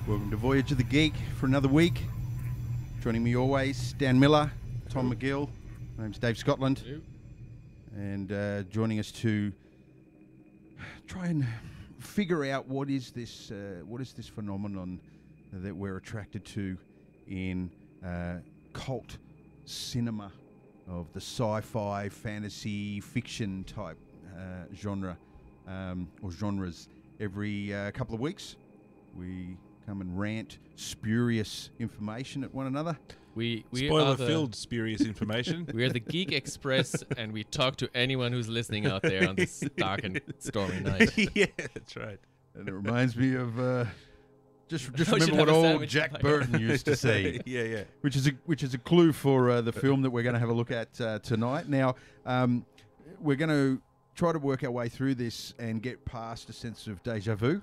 Welcome to Voyage of the Geek for another week. Joining me always, Dan Miller, Tom McGill. My name's Dave Scotland. Hello. And joining us to try and figure out what is this phenomenon that we're attracted to in cult cinema of the sci-fi, fantasy, fiction type genre or genres. Every couple of weeks, we come and rant spurious information at one another. We Spoiler-filled spurious information. We are the Geek Express, and we talk to anyone who's listening out there on this dark and stormy night. Yeah, that's right. And it reminds me of just We should remember have what a old sandwich Jack like- Burton used to say. Yeah. Which is a clue for the film that we're going to have a look at tonight. Now, we're going to try to work our way through this and get past a sense of deja vu,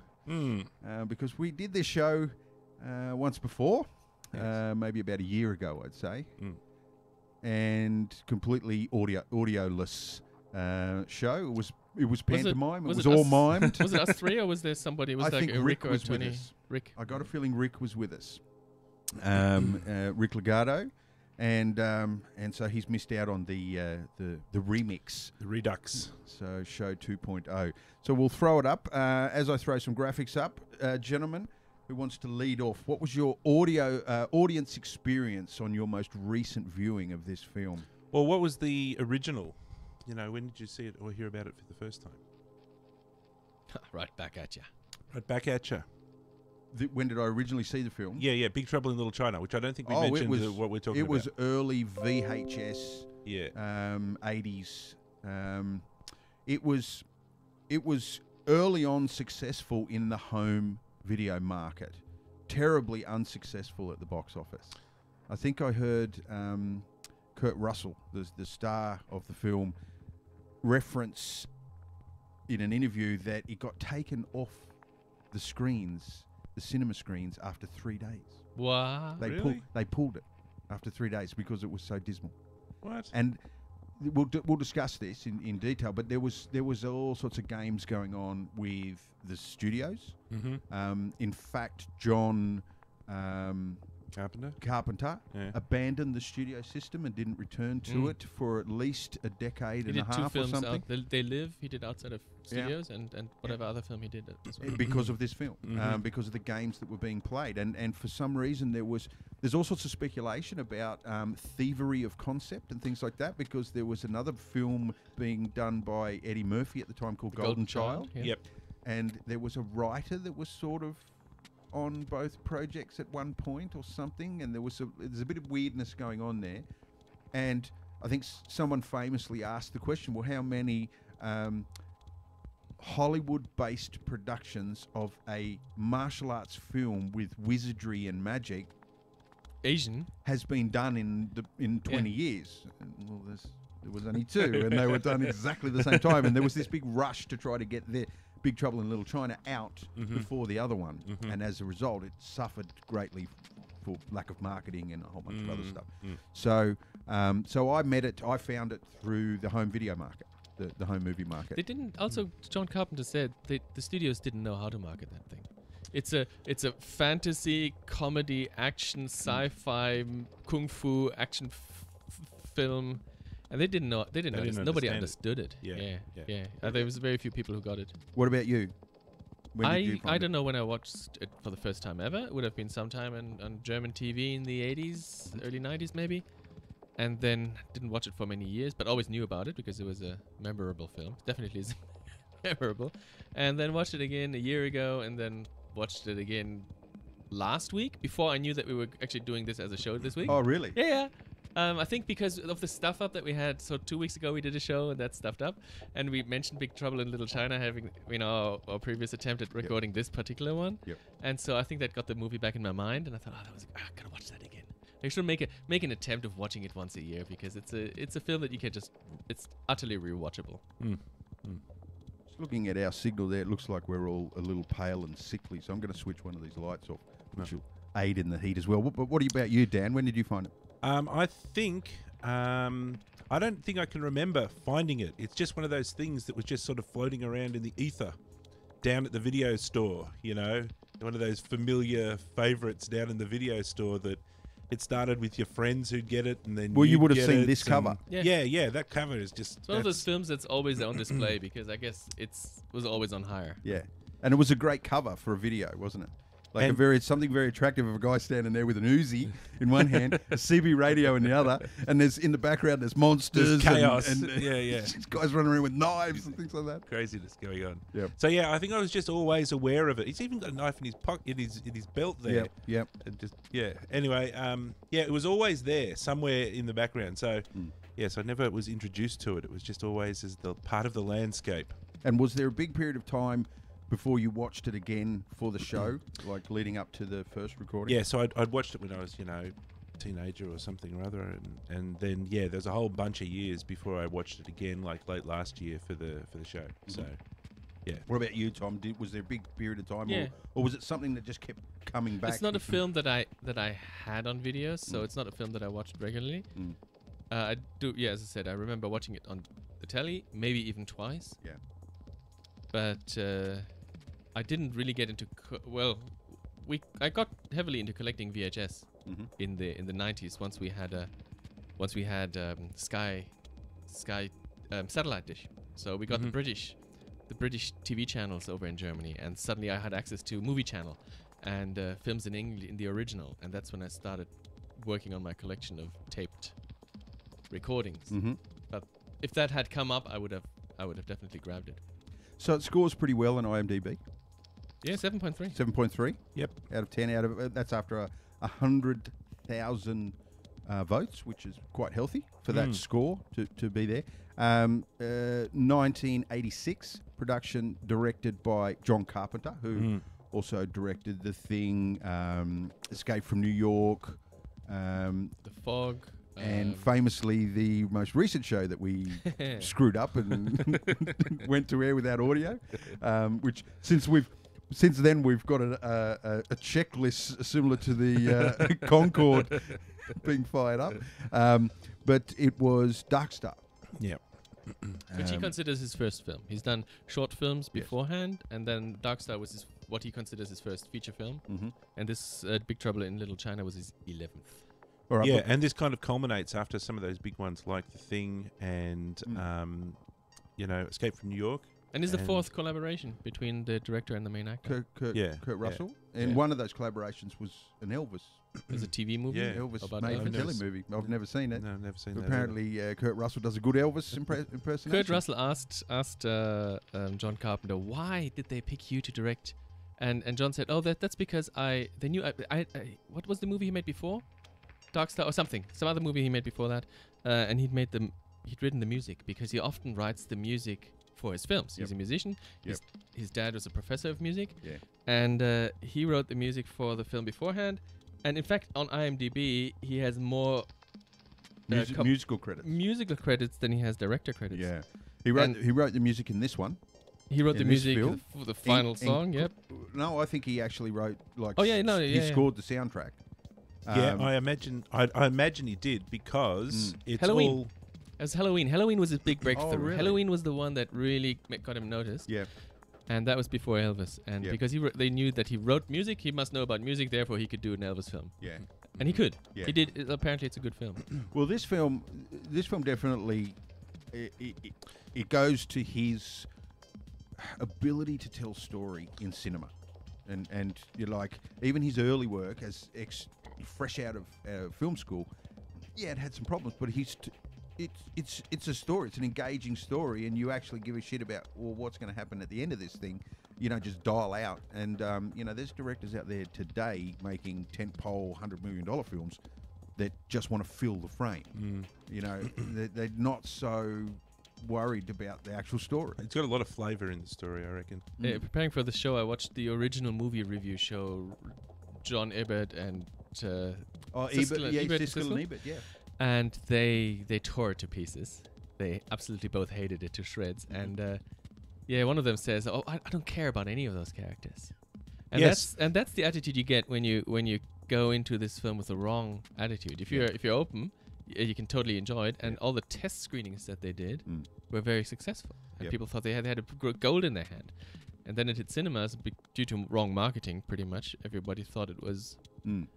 because we did this show once before, maybe about a year ago, I'd say, and completely audioless show. It was pantomime. It was all us? mimed. Was it us three, or was there somebody? Was I like think a Rick Rick or was with Tony? us. Rick. I got a feeling Rick was with us, Rick Legato, and so he's missed out on the remix. The Redux. So show 2.0. So we'll throw it up as I throw some graphics up, gentlemen. Who wants to lead off? What was your audience experience on your most recent viewing of this film? Well, what was the original? You know, when did you see it or hear about it for the first time? Right back at you. Right back at you. When did I originally see the film? Yeah. Big Trouble in Little China, which I don't think we it mentioned was, what we're talking it about. was early VHS. Yeah. 80s. It was early on successful in the home video market, terribly unsuccessful at the box office. I think I heard Kurt Russell, the star of the film, reference in an interview that it got taken off the screens, the cinema screens, after 3 days. Wow. They pulled it after 3 days because it was so dismal. What? And we'll discuss this in detail, but there was all sorts of games going on with the studios. Mm-hmm. In fact, John Carpenter abandoned the studio system and didn't return to it for at least a decade and a half or something. He did 2 films out. They Live, he did outside of studios, and whatever other film he did as well. Because of this film, because of the games that were being played. And for some reason there's all sorts of speculation about thievery of concept and things like that, because there was another film being done by Eddie Murphy at the time called Golden Child. Yeah. Yep. And there was a writer that was sort of on both projects at one point or something, and there's a bit of weirdness going on there. And I think someone famously asked the question, well, how many Hollywood-based productions of a martial arts film with wizardry and magic Asian has been done in 20 years? And, well, there was only 2, and they were done exactly the same time. And there was this big rush to try to get the Big Trouble in Little China out before the other one. And as a result, it suffered greatly for lack of marketing and a whole bunch of other stuff. So I found it through the home video market, the home movie market. They didn't. Also, John Carpenter said the studios didn't know how to market that thing. It's a fantasy, comedy, action, sci-fi, kung fu action film, and they didn't know. They didn't. Nobody understood it. Yeah. There was very few people who got it. What about you? When did you I find don't know when I watched it for the first time ever. It would have been sometime on German TV in the 80s, early 90s maybe. And then didn't watch it for many years, but always knew about it because it was a memorable film. Definitely is memorable. And then watched it again a year ago, and then watched it again last week, before I knew that we were actually doing this as a show this week. Oh, really? Yeah. I think because of the stuff up that we had. So 2 weeks ago we did a show and that stuffed up, and we mentioned Big Trouble in Little China having our previous attempt at recording this particular one. Yep. And so I think that got the movie back in my mind, and I thought, I gotta watch that again. I should make an attempt of watching it once a year, because it's a film that you can it's utterly rewatchable. Just looking at our signal there, it looks like we're all a little pale and sickly. So I'm going to switch one of these lights off, which will aid in the heat as well. But what about you, Dan? When did you find it? I think I don't think I can remember finding it. It's just one of those things that was just sort of floating around in the ether down at the video store, you know, one of those familiar favorites down in the video store that it started with your friends who'd get it, and then you would have get seen it, this cover. Yeah, that cover is just... It's one of those films that's always on display, because I guess was always on hire. Yeah. And it was a great cover for a video, wasn't it? Like something very attractive of a guy standing there with an Uzi in one hand, a CB radio in the other, and there's in the background there's monsters, there's chaos, and guys running around with knives and things like that. Craziness going on. Yep. So yeah, I think I was just always aware of it. He's even got a knife in his pocket, in his belt there. Yep. And just Anyway, it was always there somewhere in the background. So yes, I never was introduced to it. It was just always as the part of the landscape. And was there a big period of time before you watched it again for the show, like leading up to the first recording? Yeah, so I'd watched it when I was, teenager or something or other, and then there's a whole bunch of years before I watched it again, like late last year for the show. So, yeah. What about you, Tom? Was there a big period of time, Yeah. or was it something that just kept coming back? It's not a film that I had on videos, so it's not a film that I watched regularly. I do, as I said, I remember watching it on the telly, maybe even twice. Yeah. But I didn't really get into I got heavily into collecting VHS in the 90s once we had Sky satellite dish. So we got the British TV channels over in Germany, and suddenly I had access to Movie Channel and films in English in the original, and that's when I started working on my collection of taped recordings. But if that had come up, I would have definitely grabbed it. So it scores pretty well on IMDb. Yeah, 7.3. 7.3. Yep. Out of 10. That's after 100,000 votes, which is quite healthy for that score to be there. 1986 production, directed by John Carpenter, who also directed The Thing, Escape from New York, The VoG. And famously, the most recent show that we screwed up and went to air without audio, which since then we've got a checklist similar to the Concorde being fired up, but it was Dark Star. Yeah. Which he considers his first film. He's done short films beforehand, and then Dark Star was what he considers his first feature film, and this Big Trouble in Little China was his 11th. Right, yeah, and this kind of culminates after some of those big ones like The Thing and, Escape from New York. And is the fourth collaboration between the director and the main actor. Kurt Russell. And one of those collaborations was an Elvis. There's a TV movie? Yeah. Elvis about made for Elvis. telly movie. I've never seen it. No, never seen that. Apparently, Kurt Russell does a good Elvis impersonation. Kurt Russell asked John Carpenter, why did they pick you to direct? And John said, that's because they knew what was the movie he made before? Dark Star or something, some other movie he made before that, and he'd written the music because he often writes the music for his films. He's a musician. His dad was a professor of music, and he wrote the music for the film beforehand. And in fact, on IMDb, he has more musical credits than he has director credits. Yeah, he wrote the music in this one. He wrote the music for the final song. Yep. No, I think he actually wrote he scored the soundtrack. I imagine he did because it's Halloween. all. As Halloween. Halloween was his big breakthrough. Oh, really? Halloween was the one that really got him noticed. Yeah. And that was before Elvis. And because they knew that he wrote music, he must know about music, therefore he could do an Elvis film. Yeah. And he could. Yeah. He did. Apparently it's a good film. Well, this film definitely, it goes to his ability to tell story in cinema. And you're like, even his early work as fresh out of film school, it had some problems, but it's a story. It's an engaging story, and you actually give a shit about what's going to happen at the end of this thing. just dial out. And there's directors out there today making tentpole $100 million films that just want to fill the frame. They're not so worried about the actual story. It's got a lot of flavour in the story, I reckon. Preparing for the show, I watched the original movie review show, John Ebert and Ebert, Siskel and Ebert, yeah. And they tore it to pieces. They absolutely both hated it to shreds. And one of them says, "Oh, I don't care about any of those characters." And that's the attitude you get when you go into this film with the wrong attitude. If you're open, you can totally enjoy it. And all the test screenings that they did were very successful. And people thought they had a gold in their hand. And then it hit cinemas due to wrong marketing, pretty much. Everybody thought it was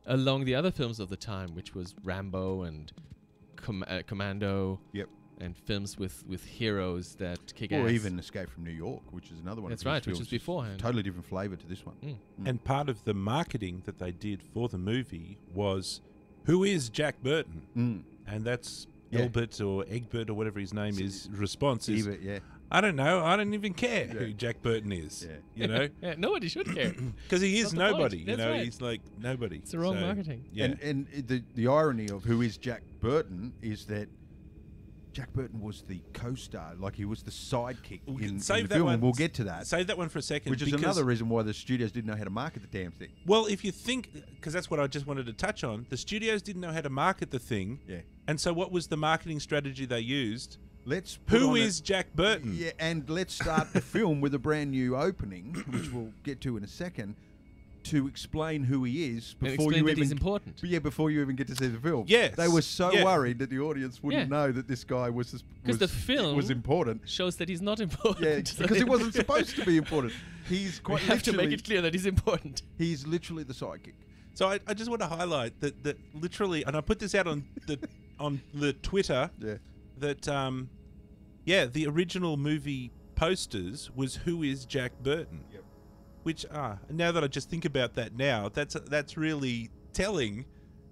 along the other films of the time, which was Rambo and Commando. Yep. And films with heroes that kick ass. Or even Escape from New York, which is another one. That's of his right, which films. is beforehand. Totally different flavour to this one. And part of the marketing that they did for the movie was, who is Jack Burton? And that's Elbert or Egbert or whatever his name is. Response is, Ebert, I don't know. I don't even care who Jack Burton is. Yeah. You know, nobody should care because he is nobody. That's right. He's like nobody. It's the wrong marketing. Yeah. And the irony of who is Jack Burton is that Jack Burton was the co-star, like he was the sidekick in the film, and we'll get to that. Save that one for a second. Which is another reason why the studios didn't know how to market the damn thing. Well, if you think, because that's what I just wanted to touch on, the studios didn't know how to market the thing. Yeah. And so what was the marketing strategy they used? Who is Jack Burton? Yeah, and let's start the film with a brand new opening, which we'll get to in a second, to explain who he is before you even. He's important. Yeah, before you even get to see the film. Yes. They were so worried that the audience wouldn't know that this guy was the film was important. Shows that he's not important. Yeah, because he wasn't supposed to be important. He's quite. We have to make it clear that he's important. He's literally the sidekick. So I just want to highlight that literally, and I put this out on the Twitter. Yeah. That the original movie posters was who is Jack Burton. Yep. Which now that I just think about that now, that's really telling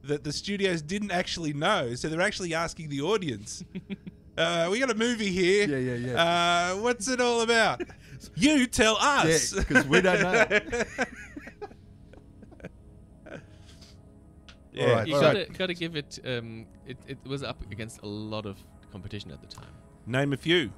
that the studios didn't actually know. So they're actually asking the audience, we got a movie here. Yeah. What's it all about? You tell us. Yeah, because we don't know. Yeah. All right, You gotta give it. It was up against a lot of competition at the time. Name a few.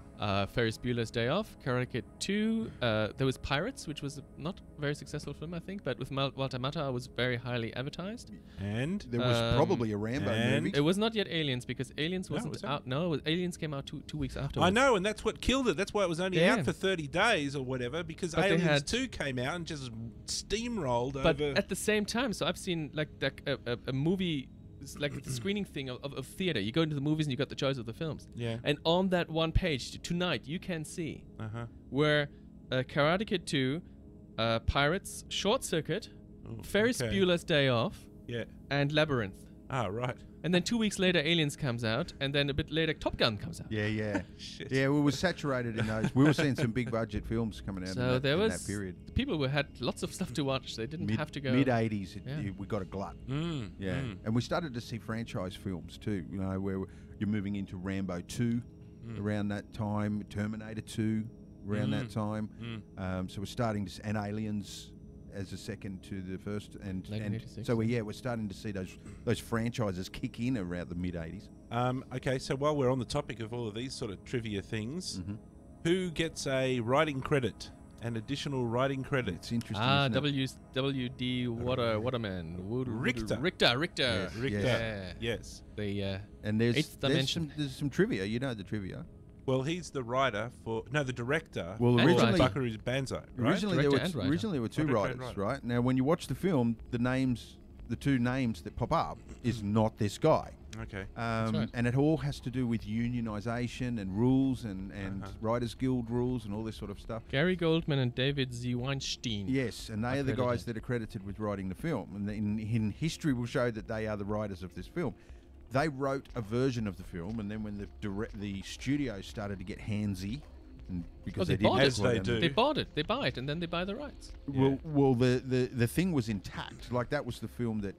Ferris Bueller's Day Off, Karate Kid 2. There was Pirates, which was not a very successful film, I think, but with Walter Matthau was very highly advertised. And there was probably a Rambo movie. It was not yet Aliens, because Aliens wasn't out. No, Aliens came out two weeks after. I know, and that's what killed it. That's why it was only out for 30 days or whatever, because Aliens 2 came out and just steamrolled over. But at the same time, so I've seen like a movie. It's like the screening thing of theater. You go into the movies and you got the choice of the films. Yeah. And on that one page tonight, you can see where Karate Kid 2, Pirates, Short Circuit, Ferris Bueller's Day Off, and Labyrinth. Ah, right. And then 2 weeks later, Aliens comes out, and then a bit later, Top Gun comes out. Yeah. Yeah, we were saturated in those. We were seeing some big budget films coming out in that period. People had lots of stuff to watch. They didn't have to go. Mid-80s, we got a glut. And we started to see franchise films too, where you're moving into Rambo 2 around that time, Terminator 2 around that time. So we're starting to and Aliens as a second to the first, and so we're starting to see those franchises kick in around the mid-80s. Okay, so while we're on the topic of all of these sort of trivia things, who gets a writing credit, an additional writing credit? It's interesting. W.D. Waterman. Richter. Richter. Yes. And Eighth Dimension. There's some trivia. You know the trivia. Well, he's the writer the director. Well, originally Buckaroo Banzai, right? Originally there were two writers, right? Now, when you watch the film, the two names that pop up is not this guy. Okay. And it all has to do with unionization and rules and Writers Guild rules and all this sort of stuff. Gary Goldman and David Z. Weinstein. Yes, and they are the guys that are credited with writing the film. And in history will show that they are the writers of this film. They wrote a version of the film, and then when the studio started to get handsy, because they bought didn't, as they do, they bought it, they buy it, and then they buy the rights. Well, the thing was intact. Like that was the film that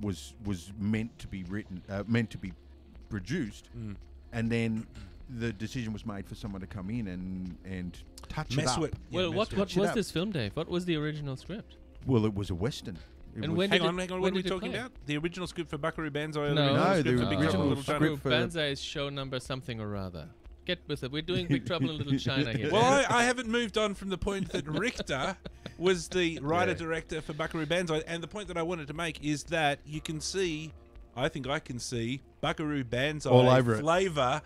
was meant to be written, meant to be produced, and then the decision was made for someone to come in and touch Mess it up. with- Well, mess what with what it was up. this film, Dave? What was the original script? Well, it was a western. It And was- when Hang did on, it- what when are we did it talking play? about? The original script for Buckaroo Banzai or No. the original No, script the for Big Trouble in original Little China? script for- Banzai is show number something or other. Get with it. We're doing Big Trouble in Little China here. Well, I haven't moved on from the point that Richter was the writer-director for Buckaroo Banzai, and the point that I wanted to make is that you can see, I think I can see, Buckaroo Banzai All over it. flavour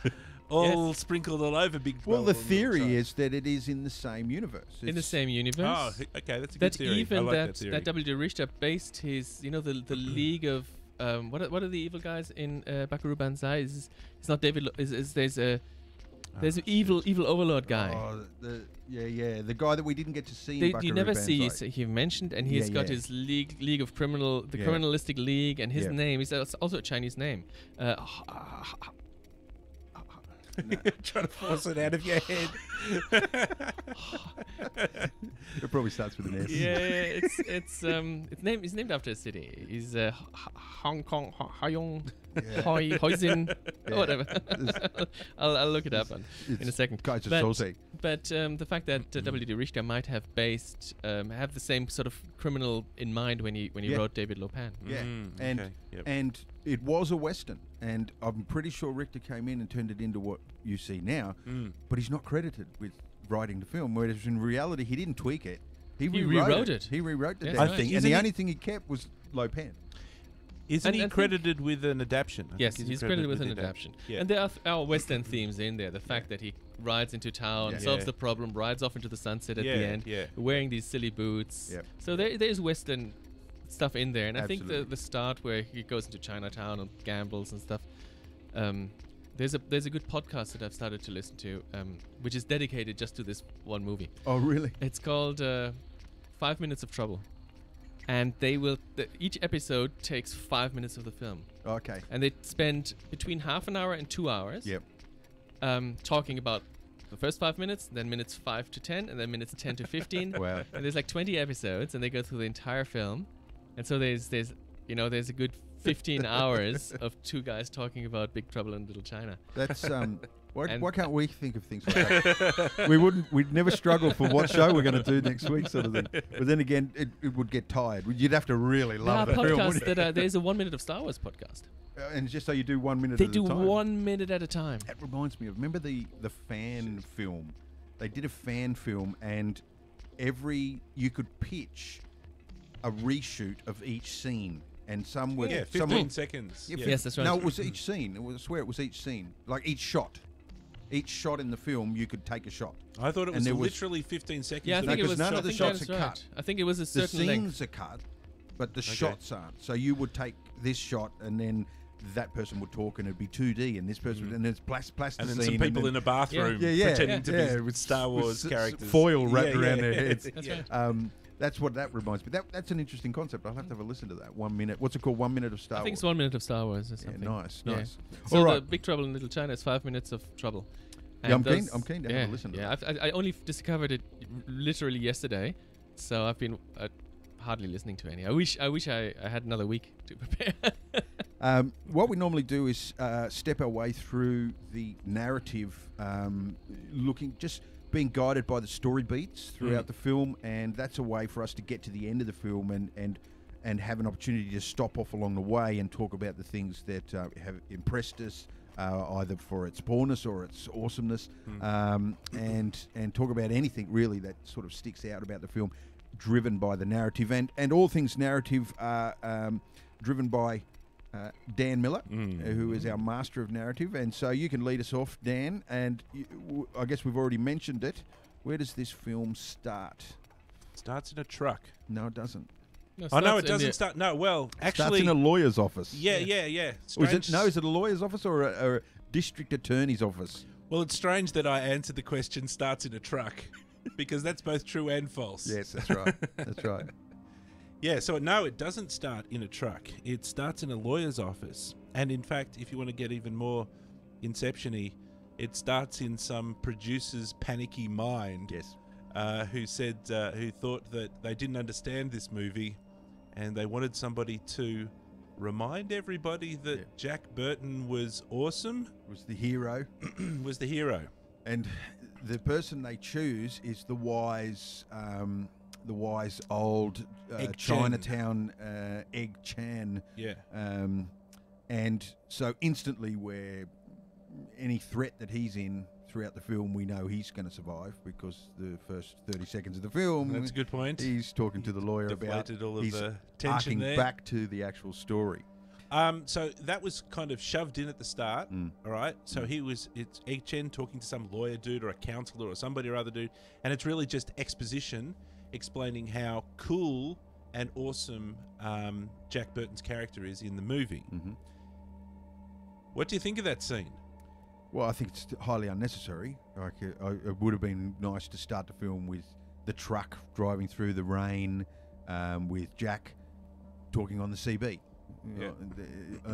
all sprinkled all over Big Trouble. Well, the in Little theory China. is that it is in the same universe. in the It's- same universe. Oh, okay, that's a good that theory. even I like that that theory. that W. Richter based his, the League of what are the evil guys in Buckaroo Banzai? Is it's not David? There's an evil overlord guy. Oh, the guy that we didn't get to see. in You Buckaroo never see. Banzai. He mentioned, and he's got his league of criminal, the criminalistic league, and his Yeah. name is also a Chinese name. Trying to force it out of your head. It probably starts with an S. Yeah, it's named after a city. He's Hong Kong Haiyong Hoisin whatever. I'll look it up in a second. Kaiser But- Soze. But the fact that W.D. Richter might have have the same sort of criminal in mind when he Yeah. wrote David Lopan. Yeah, Mm, and okay, yep. and it was a western, and I'm pretty sure Richter came in and turned it into what you see now. Mm. But he's not credited with writing the film, whereas in reality he didn't tweak it. He rewrote it. He rewrote the Yes, damn right. thing, and Isn't the he- only thing he kept was Lopan. Isn't And he I think- credited with an adaptation? I Yes, think he's credited with an the adaptation. Yeah. And there are our Western themes in there. The fact that he rides into town, Yeah. solves Yeah. the problem, rides off into the sunset at Yeah, the end, yeah. wearing these silly boots. Yep. So there's Western stuff in there. And I think Absolutely. the start where he goes into Chinatown and gambles and stuff, there's a good podcast that I've started to listen to, which is dedicated just to this one movie. Oh, really? It's called 5 Minutes of Trouble. And each episode takes 5 minutes of the film. Okay. And they spend between half an hour and 2 hours Yep. talking about the first 5 minutes, then minutes 5 to 10, and then minutes 10 to 15. Wow. And there's like 20 episodes, and they go through the entire film. And so there's a good 15 hours of two guys talking about Big Trouble in Little China. That's Why And- can't we think of things like that? We'd never struggle for what show we're going to do next week, sort of thing. But then again, it would get tired. You'd have to really There are love the film. podcasts wouldn't you? that there's a 1 minute of Star Wars podcast. And just so you do 1 minute They at do a time. 1 minute at a time. That reminds me of, remember the fan film? They did a fan film, and you could pitch a reshoot of each scene, and some were Yeah, some 15 seconds. Yeah, Yeah. Yes, that's right. No, it was each scene. I swear it was each scene, like each shot. Each shot in the film, you could take a shot. I thought it And was there was- literally 15 seconds. Yeah, I of think it 'cause was. none I of the think shots that's are right. cut. I think it was a The certain scenes length. are cut, but the shots aren't. So you would take this shot, and then that person would talk, and it'd be 2D, and this person, and there's plasticine, And then some people in a bathroom Yeah, pretending to yeah, be with Star Wars with characters. foil wrapped Yeah, around yeah. their heads. That's Yeah. right. That's what that reminds me. That's an interesting concept. I'll have to have a listen to that. 1 minute. What's it called? 1 minute of Star I think Wars. it's 1 minute of Star Wars or Yeah, something. nice, Yeah. nice. So All the right. Big Trouble in Little China is 5 minutes of trouble. Yeah, And I'm keen to have a listen to Yeah, I only discovered it literally yesterday, so I've been hardly listening to any. I wish I had another week to prepare. What we normally do is step our way through the narrative, just being guided by the story beats throughout the film, and that's a way for us to get to the end of the film and have an opportunity to stop off along the way and talk about the things that have impressed us, either for its poorness or its awesomeness, and talk about anything really that sort of sticks out about the film, driven by the narrative, and all things narrative are driven by Dan Miller, who is our master of narrative. And so you can lead us off, Dan, and I guess we've already mentioned it. Where does this film start? Starts in a truck. No, it doesn't. Oh, no, it doesn't start. No, well, Starts actually. in a lawyer's office. Yeah. Or is it, Strange- is it a lawyer's office or a district attorney's office? Well, it's strange that I answered the question starts in a truck because that's both true and false. Yes, that's right. That's right. Yeah, so no, it doesn't start in a truck. It starts in a lawyer's office. And in fact, if you want to get even more Inception-y, it starts in some producer's panicky mind. Yes. Who thought that they didn't understand this movie and they wanted somebody to remind everybody that Jack Burton was awesome. Was the hero. Was the hero. And the person they choose is the wise old Egg Chinatown Egg Chan. Yeah. And so instantly, where any threat that he's in throughout the film, we know he's going to survive, because the first 30 seconds of the film, That's a good point. he's talking to the lawyer about Deflated all of he's the tension arcing there. back to the actual story. So that was kind of shoved in at the start, all right? So it's Egg Chen talking to some lawyer dude or a counselor or somebody or other dude, and it's really just exposition explaining how cool and awesome Jack Burton's character is in the movie. Mm-hmm. What do you think of that scene? Well, I think it's highly unnecessary. Like, it would have been nice to start the film with the truck driving through the rain, with Jack talking on the CB. Yeah.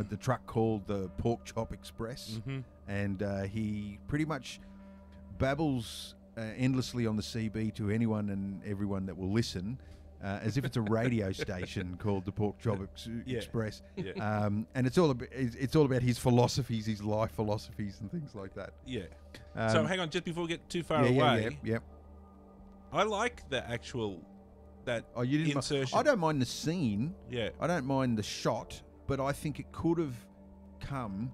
The truck called the Pork Chop Express, and he pretty much babbles endlessly on the CB to anyone and everyone that will listen, as if it's a radio station called the Pork Chop Express. Yeah. And it's all about his philosophies, his life philosophies, and things like that. Yeah. So hang on, just before we get too far away. Yep. I like the actual Oh, you didn't insertion. I don't mind the scene. Yeah. I don't mind the shot, but I think it could have come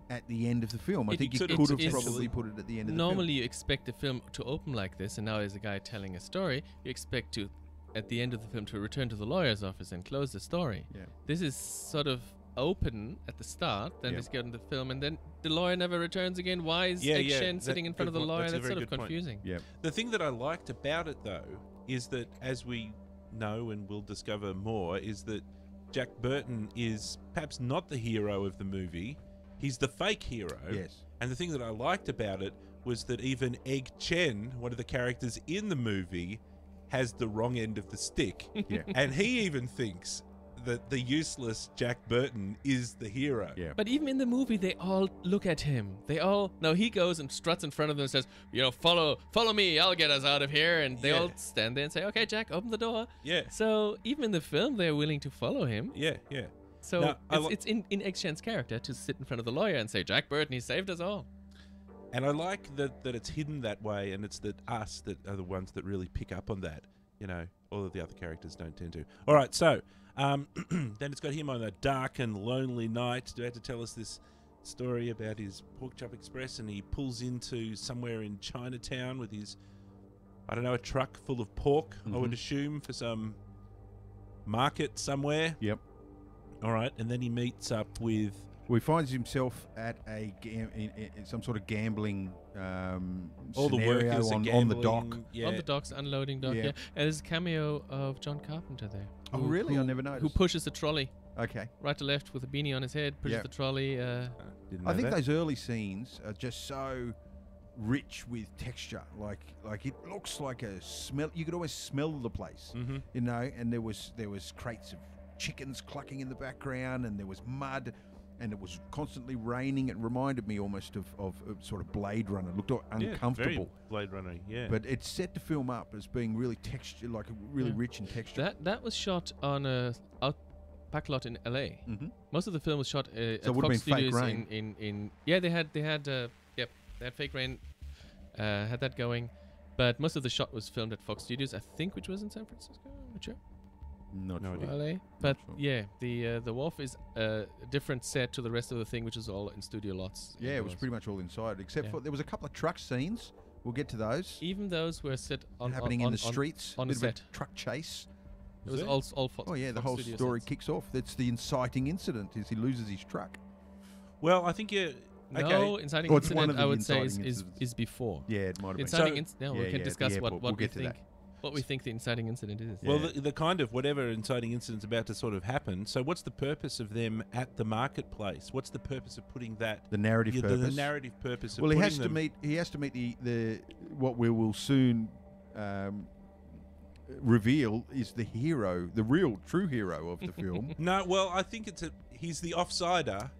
at the end of the film. I think you could have probably put it at the end of the film. Normally, you expect the film to open like this, and now as a guy telling a story, you expect to, at the end of the film, to return to the lawyer's office and close the story. Yeah. This is sort of open at the start, then they get in the film, and then the lawyer never returns again. Why is Egg Shen sitting in front of the lawyer? That's sort of confusing. Yeah. The thing that I liked about it, though, is that, as we know and will discover more, is that Jack Burton is perhaps not the hero of the movie. He's the fake hero. Yes. And the thing that I liked about it was that even Egg Chen, one of the characters in the movie, has the wrong end of the stick. Yeah. And he even thinks that the useless Jack Burton is the hero. Yeah. But even in the movie, they all look at him. He goes and struts in front of them and says, follow me, I'll get us out of here. And they all stand there and say, okay, Jack, open the door. Yeah. So even in the film, they're willing to follow him. Yeah, yeah. So Now, it's in Egg Shen's character to sit in front of the lawyer and say, Jack Burton, he saved us all. And I like that it's hidden that way, and it's that us that are the ones that really pick up on that. All of the other characters don't tend to. All right, so then it's got him on a dark and lonely night. He had to tell us this story about his Pork Chop Express, and he pulls into somewhere in Chinatown with his, a truck full of pork, I would assume, for some market somewhere. Yep. All right, and then he meets up with... Well, he finds himself at in some sort of gambling all the scenario workers on the dock. Yeah. On the docks, unloading dock, yeah. And there's a cameo of John Carpenter there. Oh, really? I never noticed. Who pushes the trolley Okay. right to left with a beanie on his head, pushes the trolley. Didn't know I think that. those early scenes are just so rich with texture. Like it looks like a smell. You could always smell the place, and there was crates of chickens clucking in the background, and there was mud, and it was constantly raining. It reminded me almost of sort of Blade Runner. It looked uncomfortable. Very Blade Runner, yeah. But it set the film up as being really texture, like really rich in texture. That was shot on a back lot in LA. Most of the film was shot at it would've Fox been fake Studios rain. in they had fake rain, had that going, but most of the shot was filmed at Fox Studios, I think, which was in San Francisco. I'm not sure. Not No sure. idea. LA, but sure. yeah, the wharf is a different set to the rest of the thing, which is all in studio lots. Yeah, it was pretty much all inside, except for there was a couple of truck scenes. We'll get to those. Even those were set on happening in the streets. on a Bit of a set. truck chase. It was all Fox. Oh yeah, the Fox whole Studio story sets. kicks off. That's the inciting incident. Is he loses his truck? Well, I think you... No, Okay. inciting Well, it's one incident of the I would say inciting is incidents. before. Yeah, it might have been. Inciting So- incident. Yeah, We can yeah, discuss the what airport. We'll we get to think. that. What we think the inciting incident is. Yeah. Well, the kind of whatever inciting incident's about to sort of happen. So what's the purpose of them at the marketplace? What's the purpose of putting that... The narrative purpose. The narrative purpose of Well, he putting has to them... meet. He has to meet the what we will soon reveal is the hero, the real, true hero of the film. No, well, I think he's the offsider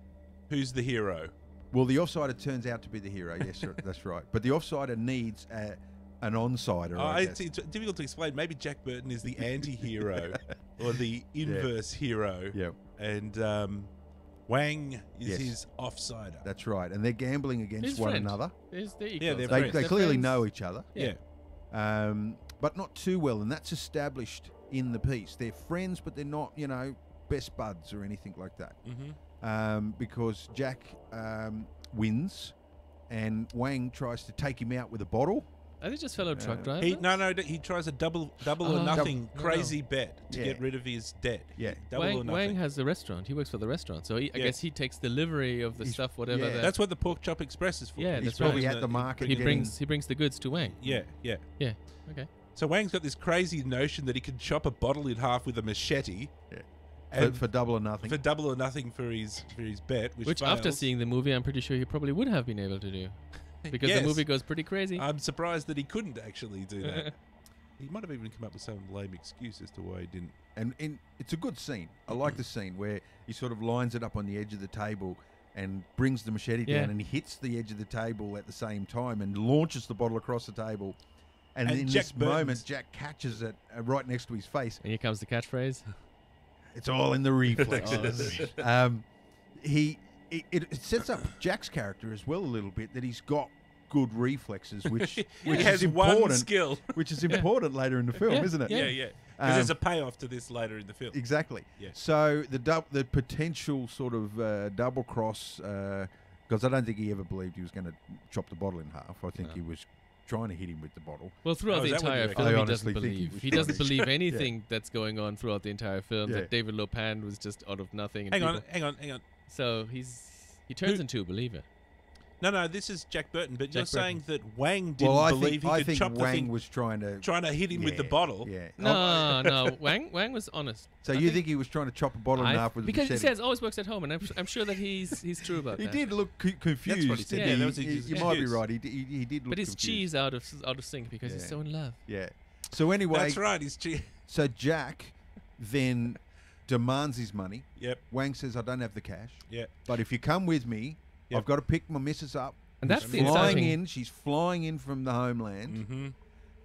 who's the hero. Well, the offsider turns out to be the hero. Yes, that's right. But the offsider needs an onsider. I guess. It's difficult to explain. Maybe Jack Burton is the anti-hero or the inverse hero. Yeah. and Wang is Yes. his offsider. That's right. And they're gambling against His one friend. another. They're Yeah, equals. they're They, friends. they They're clearly friends. know each other, yeah. but not too well. And that's established in the piece. They're friends, but they're not, best buds or anything like that. Because Jack wins, and Wang tries to take him out with a bottle. Are they just fellow truck drivers? He tries a double or nothing No, crazy bet to Yeah. get rid of his debt. Yeah. Double or Wang, nothing. Wang has the restaurant. He works for the restaurant, so I Yeah. guess he takes delivery of the He's- stuff, whatever. yeah. that That's what the Pork Chop Express is for. Yeah, He's that's probably right. at the market he getting- brings the goods to Wang. Yeah. Yeah. Okay. So Wang's got this crazy notion that he can chop a bottle in half with a machete. Yeah. And For double or nothing. for double or nothing for his bet, which Which, after fails. seeing the movie, I'm pretty sure he probably would have been able to do, because Yes. the movie goes pretty crazy. I'm surprised that he couldn't actually do that. He might have even come up with some lame excuse as to why he didn't. And it's a good scene. I like the scene where he sort of lines it up on the edge of the table and brings the machete Yeah. down, and he hits the edge of the table at the same time and launches the bottle across the table. And And in Jack this Burton's- moment, Jack catches it right next to his face. And here comes the catchphrase. It's all in the reflexes. It sets up Jack's character as well a little bit, that he's got good reflexes, which He is has one important. skill. Which is important later in the film, Yeah, isn't it? yeah. Yeah. Because there's a payoff to this later in the film. Exactly. Yeah. So the potential sort of double cross, because I don't think he ever believed he was going to chop the bottle in half. I think No. he was trying to hit him with the bottle. Well, throughout Oh, the is that what you entire reckon? film, I he honestly doesn't think he believe. was He trying doesn't to- believe anything that's going on throughout the entire film. Yeah. That David Lopan was just out of nothing. And Hang people- on. So he turns Who- into a believer. No, this is Jack Burton, but you're Jack saying that Wang didn't Well, I believe think, I he could think chop the Wang thing, was trying to hit him with the bottle. Yeah. No. Wang was honest. So I you think he was trying to chop a bottle in half with a because he machete? says always works at home, and I'm sure that he's true about He that. did look confused. That's what he said. didn't Yeah, he? that was his You might be excuse. right. He did look But his confused. cheese out of sync because he's Yeah. so in love. Yeah. So anyway, That's right. He's so Jack then demands his money. Yep. Wang says, "I don't have the cash, Yeah. but if you come with me, Yep. I've got to pick my missus up. And that's She's the flying exciting. in. She's flying in from the homeland. Mm-hmm.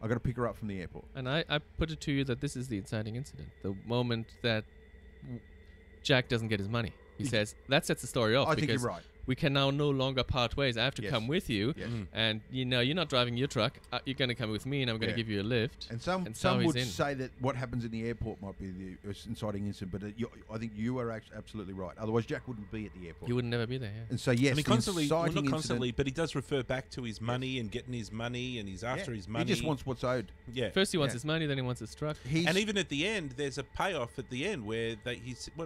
I've got to pick her up from the airport." And I put it to you that this is the inciting incident. The moment that Jack doesn't get his money. He says, that sets the story off. I think you're because right. we can now no longer part ways. I have to Yes. come with you. Yes. And, you're not driving your truck. You're going to come with me, and I'm going to Yeah. give you a lift. And some so he's would in. say that what happens in the airport might be the inciting incident, but I think you are absolutely right. Otherwise, Jack wouldn't be at the airport. He would never be there, yeah. And so yes, I mean, the constantly, well, inciting not incident- constantly, but he does refer back to his money and getting his money, and he's after Yeah, his money. He just wants what's owed. Yeah. First he wants Yeah. his money, then he wants his truck. And even at the end, there's a payoff at the end where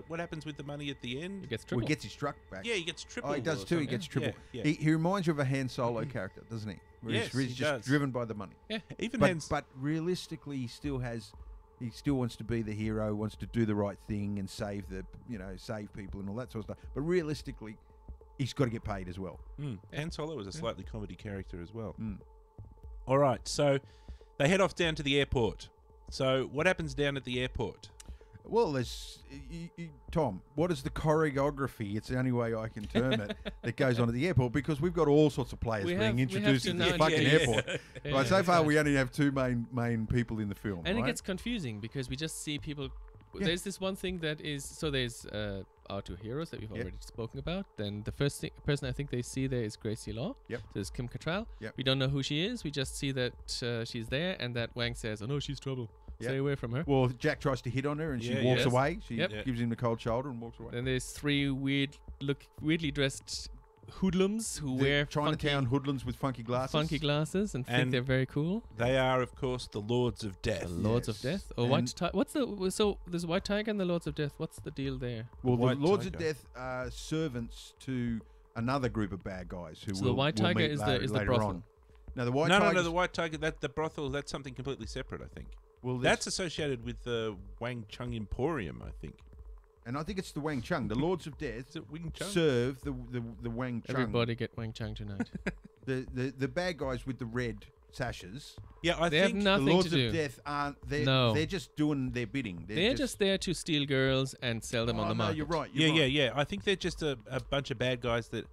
what happens with the money at the end? He gets Well, triple. he gets his truck back. Yeah, he gets triple. Oh, he does or too. He something. gets triple. Yeah, He reminds you of a Han Solo character, doesn't he? Where Yes, he's he just does. driven by the money. yeah. Even But, Hans, but realistically, he still wants to be the hero, wants to do the right thing and save people and all that sort of stuff. But realistically, he's got to get paid as well. Han Solo was a slightly comedy character as well. Mm. All right, so they head off down to the airport. So what happens down at the airport? Well, there's Tom. What is the choreography? It's the only way I can term it. That goes on at the airport, because we've got all sorts of players We being have introduced to to this now- fucking yeah, airport. Yeah, Right, so that's far right. we only have two main people in the film. And right? it gets confusing because we just see people. Yeah. There's this one thing that is there's our two heroes that we've Yep. already spoken about. Then the first person I think they see there is Gracie Law. Yep. So there's Kim Cattrall. Yep. We don't know who she is. We just see that she's there, and that Wang says, "Oh no, she's trouble. Yep. Stay away from her." Well, Jack tries to hit on her and she Yeah, walks yes. away. She Yep. gives him the cold shoulder and walks away. Then there's three weirdly dressed hoodlums who The wear Chinatown hoodlums with funky glasses. funky glasses and think And they're very cool. They are, of course, the Lords of Death. The Lords of Yes. Death. Or And- White Tiger. So there's White Tiger and the Lords of Death. What's the deal there? Well, the White Lords of Tiger. Death are servants to another group of bad guys who So will the White we'll Tiger meet is later, the later brothel. on. No, the White No, Tiger. the White Tiger, the brothel, that's something completely separate, I think. Well, That's associated with the Wang Chung Emporium, I think. and I think it's the Wang Chung. The Lords of Death Is it Wing Chung? serve the Wang Chung. Everybody get Wang Chang tonight. The bad guys with the red sashes. Yeah, I They have think nothing the Lords to do. of Death aren't. They're, No. they're just doing their bidding. They're just there to steal girls and sell them on Oh, the no, market. you're right. Yeah, You're right. yeah. I think they're just a bunch of bad guys that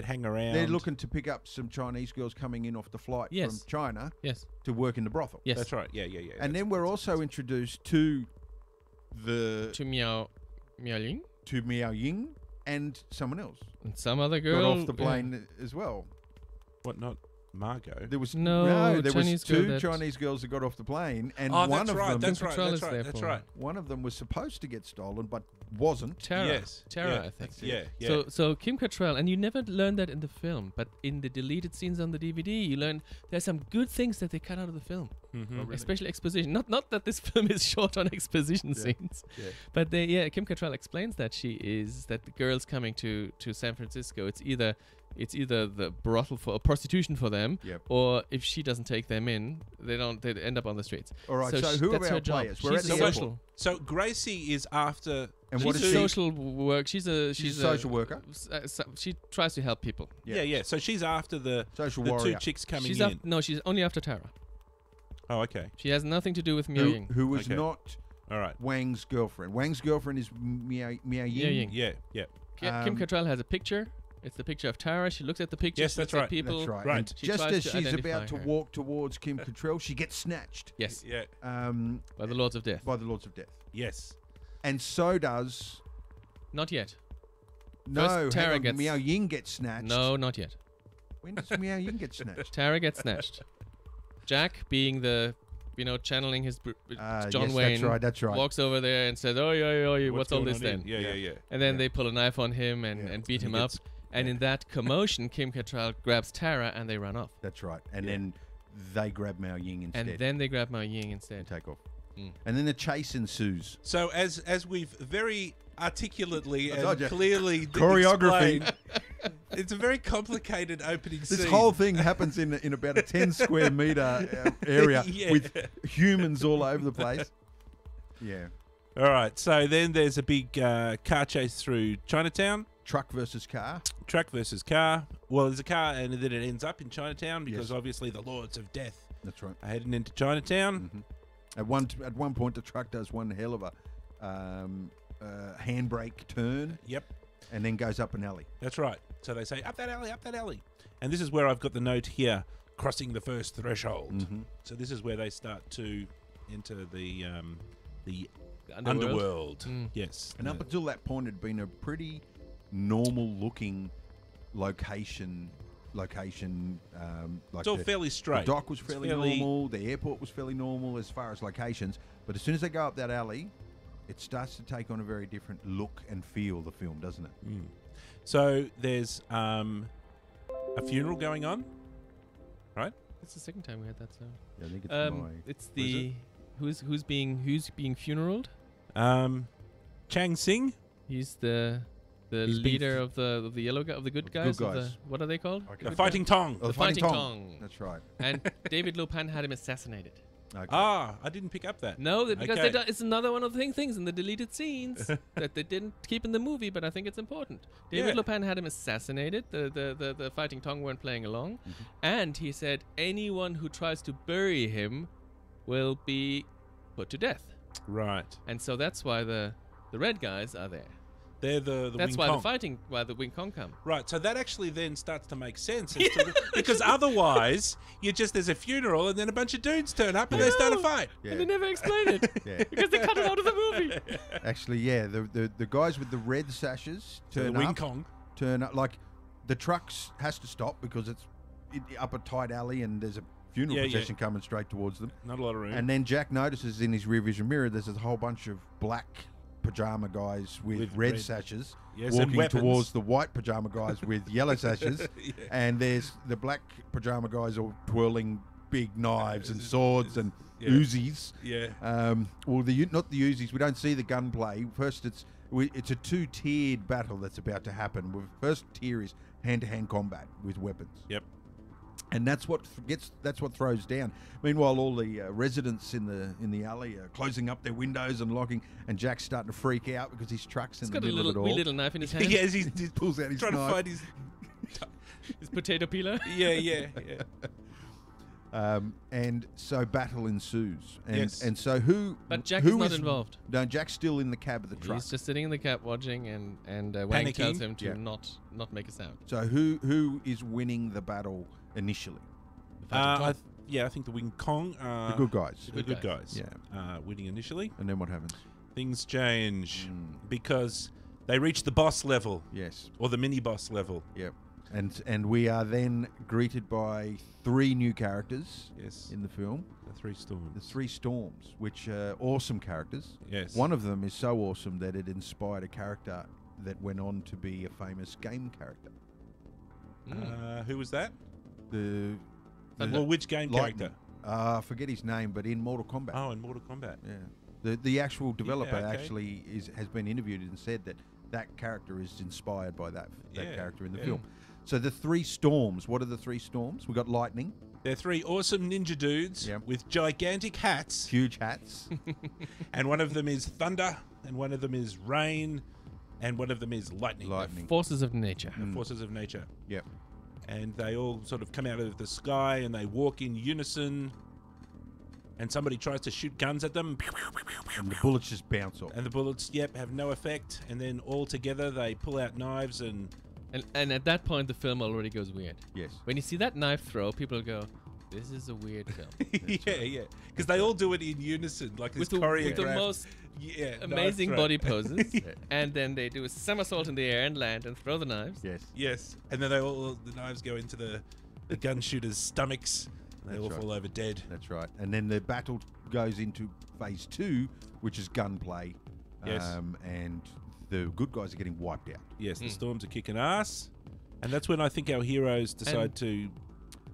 hang around. They're looking to pick up some Chinese girls coming in off the flight Yes. from China Yes. to work in the brothel. Yes. That's right. Yeah. And then we're also introduced to the To Miao Ling. to Miao Ying and someone else And some other got girl off the plane as well. What? Not Margot. There was No, there Chinese was girl two that- Chinese girls that got off the plane, and Oh, one that's of right. them, That's right. Control That's is right. there That's for- right. one of them was supposed to get stolen, but wasn't. Tara. Yes. Tara, Yeah. I think. Yeah. Yeah. So Kim Cattrall, and you never learn that in the film, but in the deleted scenes on the DVD, you learn there's some good things that they cut out of the film, Mhm. especially exposition. Not that this film is short on exposition scenes, Yeah. but Kim Cattrall explains that the girls coming to San Francisco, it's either the brothel for prostitution for them, Yep. or if she doesn't take them in, they end up on the streets. All right. So, sh- who that's are her our job. players? We're at She's the a airport. social. So Gracie is after. And She's what a is she? social work. She's a social worker. She tries to help people. Yeah. So she's after the Social two warrior. chicks coming She's in. no, she's only after Tara. Oh, okay. She has nothing to do with Miao Ying. Who was Okay. not All right. Wang's girlfriend. Wang's girlfriend is Miao Ying. Ying. Yeah. Yeah. Kim Cattrall has a picture. It's the picture of Tara. She looks at the picture. Yes, she that's looks at right. people. That's right. Right. And She just tries as to she's identify about to her. walk towards Kim Cattrall, she gets snatched Yes, Yeah. by the Lords of Death. by the Lords of Death. Yes. And so does Not yet. no. First, Tara hang on, gets- Miao Ying gets snatched. No, not yet. When does Miao Ying get snatched? Tara gets snatched. Jack, being the, channeling his John yes, Wayne, That's right. walks over there and says, "Oh, what's all going this on then?" here? Yeah. And then Yeah. they pull a knife on him and, Yeah. and beat He him up. gets- And in that commotion, Kim Cattrall grabs Tara and they run off. That's right. And Yeah. then they grab Miao Ying instead And then they grab Miao Ying and instead. take off. Mm. And then the chase ensues. So as we've very articulately I told and you. clearly Choreography. explained, it's a very complicated opening scene. This whole thing happens in about a 10 square meter area Yeah. with humans all over the place. Yeah. All right. So then there's a big car chase through Chinatown. Truck versus car. Truck versus car. Well, there's a car, and then it ends up in Chinatown because Yes. obviously the Lords of Death That's right. are heading into Chinatown. At one point, the truck does one hell of a handbrake turn Yep, and then goes up an alley. that's right. So they say, up that alley. And this is where I've got the note here, crossing the first threshold. Mm-hmm. So this is where they start to enter the The underworld. Mm. Yes. And up until that point, it had been a pretty normal-looking location. Like It's all fairly the straight. dock was It's fairly normal. The airport was fairly normal as far as locations. But as soon as they go up that alley, it starts to take on a very different look and feel. The film, doesn't it? Mm. So there's a funeral going on, right? It's the second time we had that sound. Yeah, I think it's It's is the who's being funeraled. Chang Sing. He's the He's being leader of the yellow guy, of the good guys. of guys. the, what are they called? Okay. The The good Fighting Tong. Oh, The Fighting Tong. That's right. And David Lopan had him assassinated. Okay. Ah, I didn't pick up that. No, because Okay. it's another one of the things in the deleted scenes that they didn't keep in the movie, but I think it's important. David Yeah. Lopan had him assassinated. The Fighting Tong weren't playing along. Mm-hmm. And he said anyone who tries to bury him will be put to death. Right. And so that's why the red guys are there. They're the That's Wing why Kong. why the Wing Kong come. Right, so that actually then starts to make sense. As to because otherwise, there's a funeral and then a bunch of dudes turn up and they start a fight. Yeah. And they never explain it Yeah. because they cut it out of the movie. Actually, yeah, the guys with the red sashes So the turn Wing up. Kong. Turn up like the trucks has to stop because it's up a tight alley and there's a funeral Yeah, procession coming straight towards them. Not a lot of room. And then Jack notices in his rear vision mirror there's a whole bunch of black pajama guys with With red red- sashes Yes, and walking weapons. towards the white pajama guys with yellow sashes. Yeah. And there's the black pajama guys all twirling big knives and swords and Yeah. Uzis. Yeah. Well, not the Uzis. We don't see the gunplay. First, it's a two-tiered battle that's about to happen. The first tier is hand-to-hand combat with weapons. Yep. And that's what throws down. Meanwhile, all the residents in the alley are closing up their windows and locking, and Jack's starting to freak out because his truck's in He's the got a middle of it little all. wee little knife in his hand. Yes, he's He pulls out his trying to knife. find his. His potato peeler. Yeah. And so battle ensues. And, Yes. and so who? But Jack who is not involved. No, Jack's still in the cab of the truck. He's just sitting in the cab watching, and Wang Panicking. tells him to Yeah. not make a sound. So who is winning the battle initially? I think the Wing Kong. The good guys. The good guys. Yeah. Winning initially. And then what happens? Things change Mm. because They reach the boss level, Yes. or the mini boss level. Yep. And we are then greeted by 3 new characters Yes. in the film. The 3 storms. The 3 Storms, which are awesome characters. Yes. One of them is so awesome that it inspired a character that went on to be a famous game character. Who was that? The Well, which game Lightning. character? I forget his name, but in Mortal Kombat. Oh, in Mortal Kombat. Yeah. The actual developer okay. actually has been interviewed and said that character is inspired by that Yeah, character in the yeah. film. So the 3 Storms. What are the 3 Storms? We got Lightning, They're 3 awesome ninja dudes Yep. with gigantic hats, huge hats. and one of them is thunder, and one of them is rain, and one of them is lightning. Lightning. Forces of nature. The forces of nature. Yep. And they all sort of come out of the sky and they walk in unison. And somebody tries to shoot guns at them, And the bullets just bounce off. and the bullets, have no effect. And then all together they pull out knives and And at that point, the film already goes weird. Yes. When you see that knife throw, people go, this is a weird film. yeah, because they all do it in unison, like this with choreographed. the most knife amazing throw. body poses. And then they do a somersault in the air and land and throw the knives. Yes. Yes, and then the knives go into the gun shooters' stomachs. And they That's all right. fall over dead. That's right. And then the battle goes into phase 2, which is gunplay. Yes. And the good guys are getting wiped out. Yes, the storms are kicking ass, and that's when I think our heroes decide And to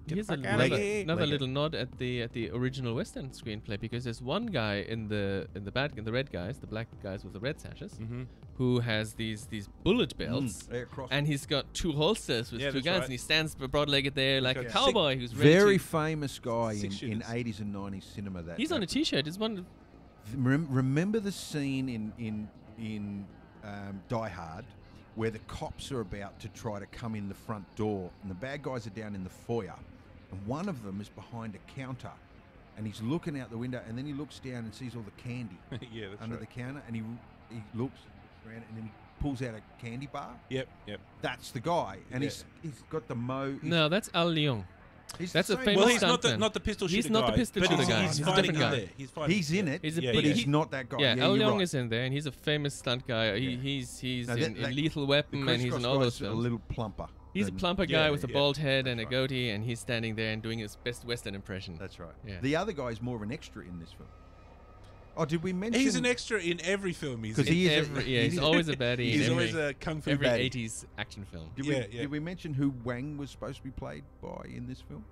get Here's the fuck out of another, here. another Lego. little nod at the original Western screenplay, because there's one guy in the red guys, the black guys with the red sashes, Mm-hmm. who has these bullet belts, Across. and he's got 2 holsters with Yeah, 2 that's guns, right. and he stands broad-legged there like a got cowboy who's ready Very to... famous guy in 6 shooters. 80s and 90s cinema. He's on a T-shirt. It's one. Remember the scene in Die Hard where the cops are about to try to come in the front door and the bad guys are down in the foyer and one of them is behind a counter and he's looking out the window and then he looks down and sees all the candy Yeah, that's under right. the counter and he looks around and then he pulls out a candy bar. Yep. That's the guy and Yeah. he's got the No, that's Al Leon. he's that's the a same famous Well, guy. he's not the stuntman. pistol He's shooter not guy. the pistol but shooter he's, guy. He's He's a fighting different in guy. there. He's fighting. He's in it, He's a- but yeah. he's not that guy. Yeah, Yeah, Al you're Leong right. is in there, and he's a famous stunt guy. Yeah. He's Now in that- Lethal The Weapon, and he's crisscross in all those guy's a films. little plumper. He's a than- plumper guy Yeah, with a yeah. bald head and a That's right. goatee, and he's standing there and doing his best Western impression. That's right. Yeah. The other guy is more of an extra in this film. Oh, did we mention? He's an extra in every film he's in. Because he is. He's always a baddie. He's in always every, a kung fu every baddie. 80s action film. Did, Yeah, we, yeah. did we mention who Wang was supposed to be played by in this film?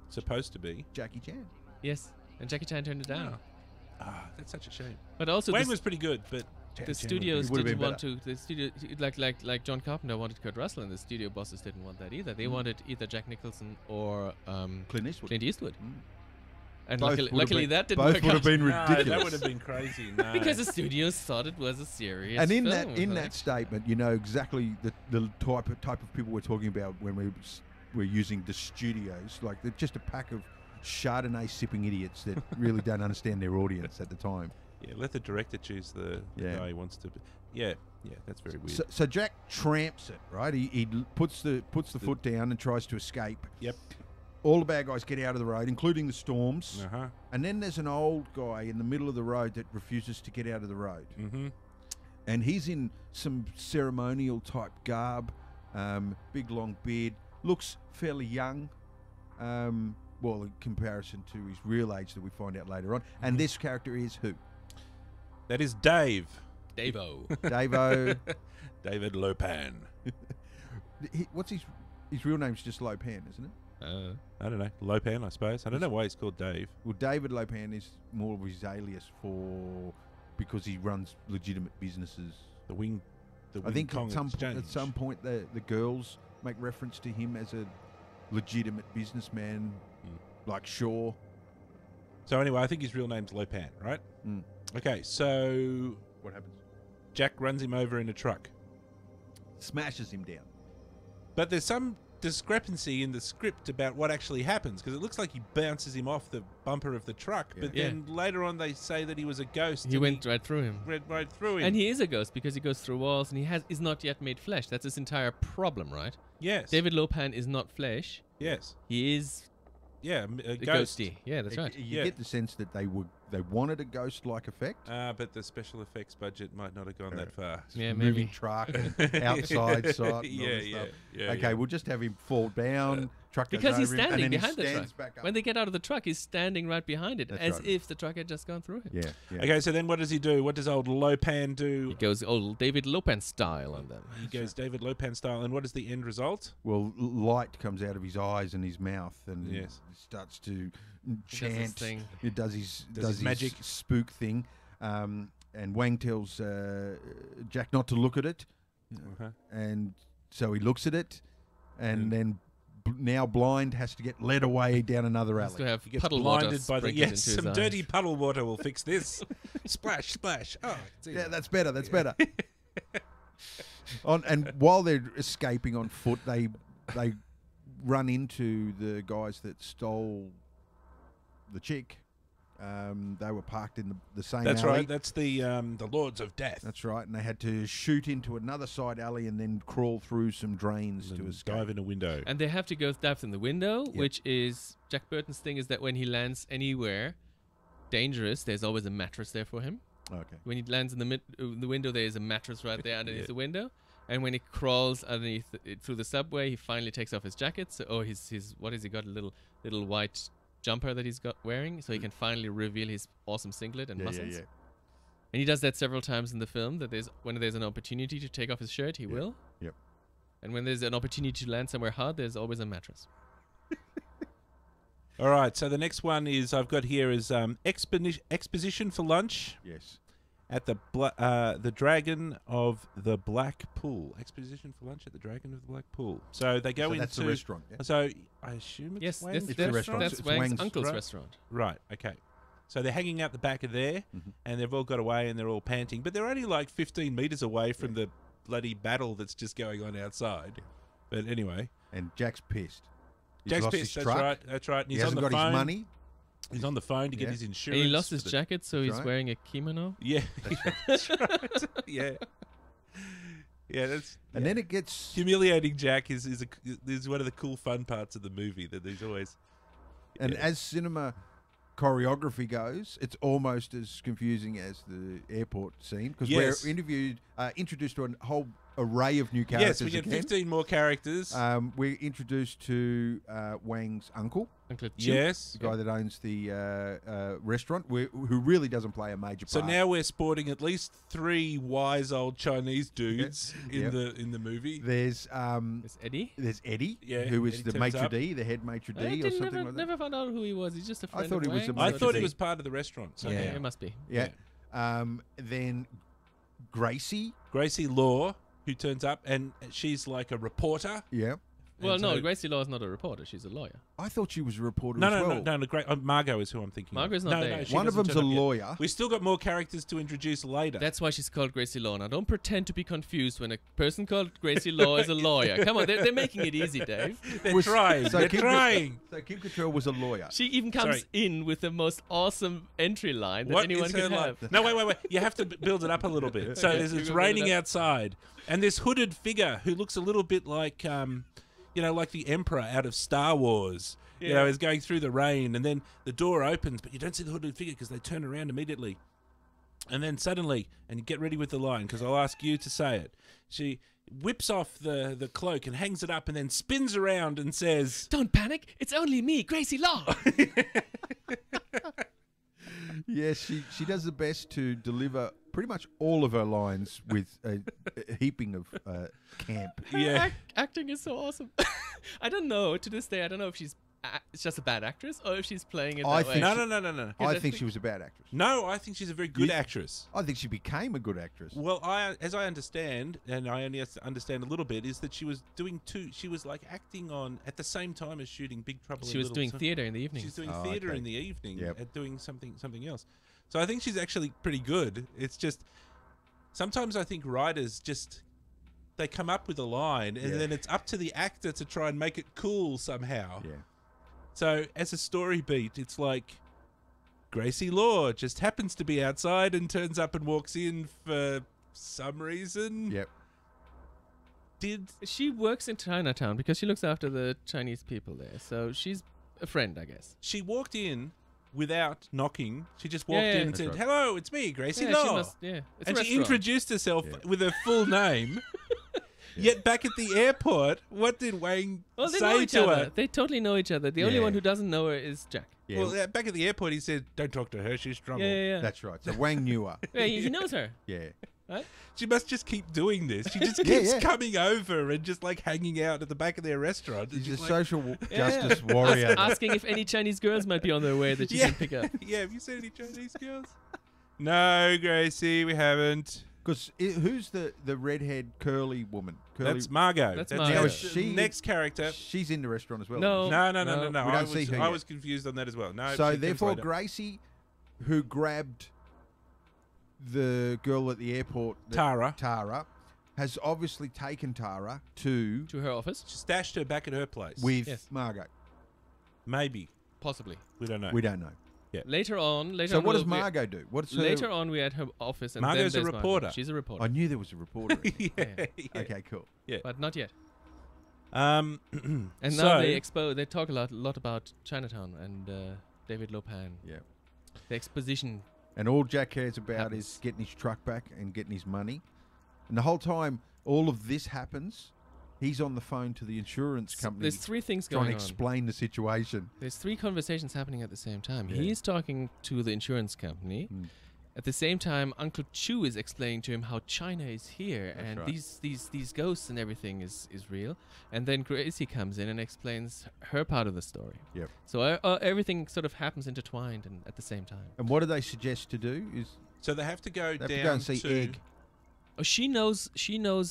Supposed to be. Jackie Chan. Yes, and Jackie Chan turned it down. That's such a shame. But also, Wayne the, was pretty good, but the studios He would've didn't been want to. The studio, like John Carpenter wanted Kurt Russell, and the studio bosses didn't want that either. They wanted either Jack Nicholson or Clint Eastwood. Clint Eastwood. Mm. And Both luckily, would have been- that didn't both work would out. have been ridiculous. that would have been crazy. No. Because the studios thought it was a serious And in film that with in an that action. statement, you know exactly the type of people we're talking about when we're using the studios. Like they're just a pack of Chardonnay sipping idiots that really don't understand their audience at the time. Yeah, let the director choose the Yeah. guy he wants to. Yeah, that's very weird. So Jack tramps it, right? He puts the foot down and tries to escape. Yep. All the bad guys get out of the road, including the Storms. Uh-huh. And then there's an old guy in the middle of the road that refuses to get out of the road. Mm-hmm. And he's in some ceremonial type garb, big long beard, looks fairly young. Well, in comparison to his real age that we find out later on. And this character is who? That is Dave. Davo. Davo. David Lopan. What's his real name's just Lopan, isn't it? I don't know. Lopan, I suppose. I don't know why he's called Dave. Well, David Lopan is more of his alias because he runs legitimate businesses. The Wing I think Kong at some Exchange. point the girls make reference to him as a legitimate businessman, like Shaw. So anyway, I think his real name's Lopan, right? Mm. Okay, so What happens? Jack runs him over in a truck. Smashes him down. But there's some discrepancy in the script about what actually happens, because it looks like he bounces him off the bumper of the truck, but Yeah. then later on they say that he was a ghost. He and went right through him. went right through him. And he is a ghost because he goes through walls and is not yet made flesh. That's his entire problem, right? yes. David Lopan is not flesh. Yes. He is Yeah, a a ghost. ghosty. Yeah, that's right. You Yeah. get the sense that they were they wanted a ghost-like effect. But the special effects budget might not have gone that far. Yeah, Moving maybe. truck, outside shot. And all Yeah, this stuff. yeah. Okay, we'll just have him fall down. Truck goes Because he's over him, and standing then behind he the stands truck. back up. When they get out of the truck, he's standing right behind it, That's as right. if the truck had just gone through him. Yeah. Okay, so then what does he do? What does old Lopan do? He goes old David Lopan style on them. He goes David Lopan style, and what is the end result? Well, light comes out of his eyes and his mouth, and Yes. he starts to He does his chant. thing. It does his magic. spook thing. And Wang tells Jack not to look at it, Uh-huh. and so he looks at it, and then now blind has to get led away down another Has to alley. have He gets puddle water blinded by the sprinkled into his some eyes. dirty puddle water will fix this. Splash, splash. Oh, I can see Yeah, that. that's better. That's better. And while they're escaping on foot, they run into the guys that stole the chick. They were parked in the same That's alley. right. That's the Lords of Death. That's right, and they had to shoot into another side alley and then crawl through some drains to And escape. dive in a window. And they have to go dive in the window, which is Jack Burton's thing is that when he lands anywhere dangerous, there's always a mattress there for him. Okay. When he lands in the window, there is a mattress right there underneath the window. And when he crawls underneath through the subway, he finally takes off his jacket. So, his what has he got? A little white jumper that he's got wearing, so he can finally reveal his awesome singlet and muscles. Yeah. And he does that several times in the film. That when there's an opportunity to take off his shirt, he will. Yep. And when there's an opportunity to land somewhere hard, there's always a mattress. All right. So the next one is I've got here is exposition for lunch Yes. at the Dragon of the Black Pool. Exposition for lunch at the Dragon of the Black Pool. So they go So into that's the restaurant. Yeah? So I assume it's Yes, Wang's that's, the restaurant. that's It's Wang's Wang's, uncle's right? restaurant. Right. Okay. So they're hanging out the back of there, Mhm. and they've all got away, and they're all panting, but they're only like 15 meters away from the bloody battle that's just going on outside. But anyway, And Jack's pissed. He's Jack's lost pissed. his That's truck. right. That's right. And He he's on hasn't the got phone. his money. He's on the phone to get Yeah. his And insurance. he lost his for the- jacket, so That's he's right. wearing a kimono. Yeah, that's right. Yeah, yeah. That's And then it gets... humiliating. Jack is one of the cool fun parts of the movie that he's always. And Yeah. as cinema choreography goes, it's almost as confusing as the airport scene because Yes. we're introduced to a whole array of new Yes, characters. we get again. 15 more characters. We're introduced to Wang's uncle, Uncle Chip. Yes. the guy that owns the restaurant, who really doesn't play a major So part. now we're sporting at least 3 wise old Chinese dudes Yeah. in the movie. there's It's Eddie. Eddie, Yeah, who is Eddie the turns maitre up. d', the head maitre d', I or didn't something like that. never found out who he was. He's just a friend thought of he was a Wang's. I Maitre thought he d'. was part of the restaurant. So Okay, Yeah. it must be. Yeah. Then Gracie. Gracie Law, who turns up, and she's like a reporter. Yeah. Well, And no, so- Gracie Law is not a reporter. She's a lawyer. I thought she was a reporter No, as no, well. no, no. Margot is who I'm thinking. Margot's of. not no, there. No, she One of doesn't them's a turn up yet. lawyer. We still got more characters to introduce later. That's why she's called Gracie Law. Now, don't pretend to be confused when a person called Gracie Law is a lawyer. Come on, they're making it easy, Dave. They're Was- trying. so They're Kim- trying. So Kim Cattrall was a lawyer. She even comes Sorry. in with the most awesome entry line that What anyone is her could have. line? No, wait. You have to build it up a little bit. So Okay, it's you go build raining it up. outside, and this hooded figure who looks a little bit like, like the Emperor out of Star Wars. You know, Yeah. is going through the rain, and then the door opens, but you don't see the hooded figure because they turn around immediately. And then suddenly, and get ready with the line because I'll ask you to say it. She whips off the cloak and hangs it up, and then spins around and says, Don't panic. It's only me, Gracie Law. Yes, she does the best to deliver pretty much all of her lines with a heaping of camp. "Yeah." Acting is so awesome. I don't know. To this day, I don't know if she's it's just a bad actress or if she's playing it I that way. think- No. I I think think- she was a bad actress. No, I think she's a very good You- actress. I think she became a good actress. Well, as I understand, and I only understand a little bit, is that she was doing she was like acting on at the same time as shooting Big Trouble in She was Little doing China. theatre in the evening. She's doing Oh, theatre okay. in the evening, Yep. at doing something else. So I think she's actually pretty good. It's just sometimes I think writers just they come up with a line and Yeah. then it's up to the actor to try and make it cool somehow. Yeah. So as a story beat, it's like Gracie Law just happens to be outside and turns up and walks in for some reason. Yep. She works in Chinatown because she looks after the Chinese people there. So she's a friend, I guess. She walked in without knocking. She just walked Yeah, in and that's said, right. "Hello, it's me, Gracie Yeah, Law." she must. Yeah, it's And a she restaurant. introduced herself Yeah. with her full name. Yet back at the airport, what did Wang Well, they know say each to other. her? They totally know each other. The only Yeah. one who doesn't know her is Jack. Yeah, Well, back at the airport, he said, "Don't talk to her. She's trouble." Yeah. that's right. So Wang knew her. Yeah, he knows her. Yeah. Right? She must just keep doing this. She just Yeah, keeps yeah. coming over and just like hanging out at the back of their restaurant. And He's a she's like, social Yeah. justice warrior. Asking if any Chinese girls might be on their way that she Yeah. can pick up. "Yeah, have you seen any Chinese girls?" "No, Gracie, we haven't." Because who's the redhead curly woman? Curly, That's Margot. That's the Margot. next- She- next character. she's in the restaurant as well. No. No. We don't I see was, her I yet. was confused on that as well. No. So she comes therefore, later. Gracie, who grabbed the girl at the airport, Tara, has obviously taken Tara to To her office? she stashed her back at her place. with Yes. Margot. Maybe. Possibly. We don't know. We don't know. Later on, So what does we'll- Margot do? What's her? Later on, we're at her office, and Margot's then a there's reporter. Margot. She's a reporter, I knew there was a reporter. in it. yeah, yeah. Okay, cool. but not yet. And And so, now they talk a lot about Chinatown and David Lopan. Yeah. The exposition. And all Jack cares about Happens. is getting his truck back and getting his money. And the whole time all of this happens, he's on the phone to the insurance company There's three things trying going to on. explain the situation. There's three conversations happening at the same time. Yeah. He's talking to the insurance company. Mm. At the same time, Uncle Chu is explaining to him how China is here That's and right. these ghosts and everything is real. And then Gracie comes in and explains her part of the story. Yep. So everything sort of happens intertwined and at the same time. And what do they suggest to do? Is so they have to go they have down to go and see Egg. Oh, she knows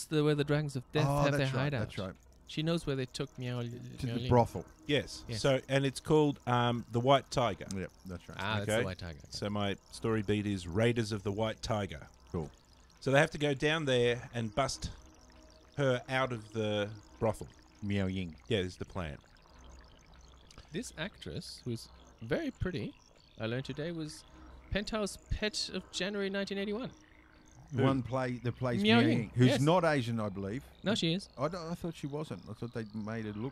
where the Dragons of Death Oh, have their that's right. hideout. That's right. She knows where they took Miao To the Ling. brothel. Yes. Yes. So and it's called the White Tiger. Yep, that's right. Ah, that's Okay. the White Tiger. So my story beat is Raiders of the White Tiger. Cool. So they have to go down there and bust her out of the brothel. Miao Ying. Yeah, is the plan. This actress, who's very pretty, I learned today, was Penthouse Pet of January 1981. The one that plays Miao Miao Ying, Ying, who's yes. not Asian, I believe. No, she is. I thought she wasn't. I thought they made her look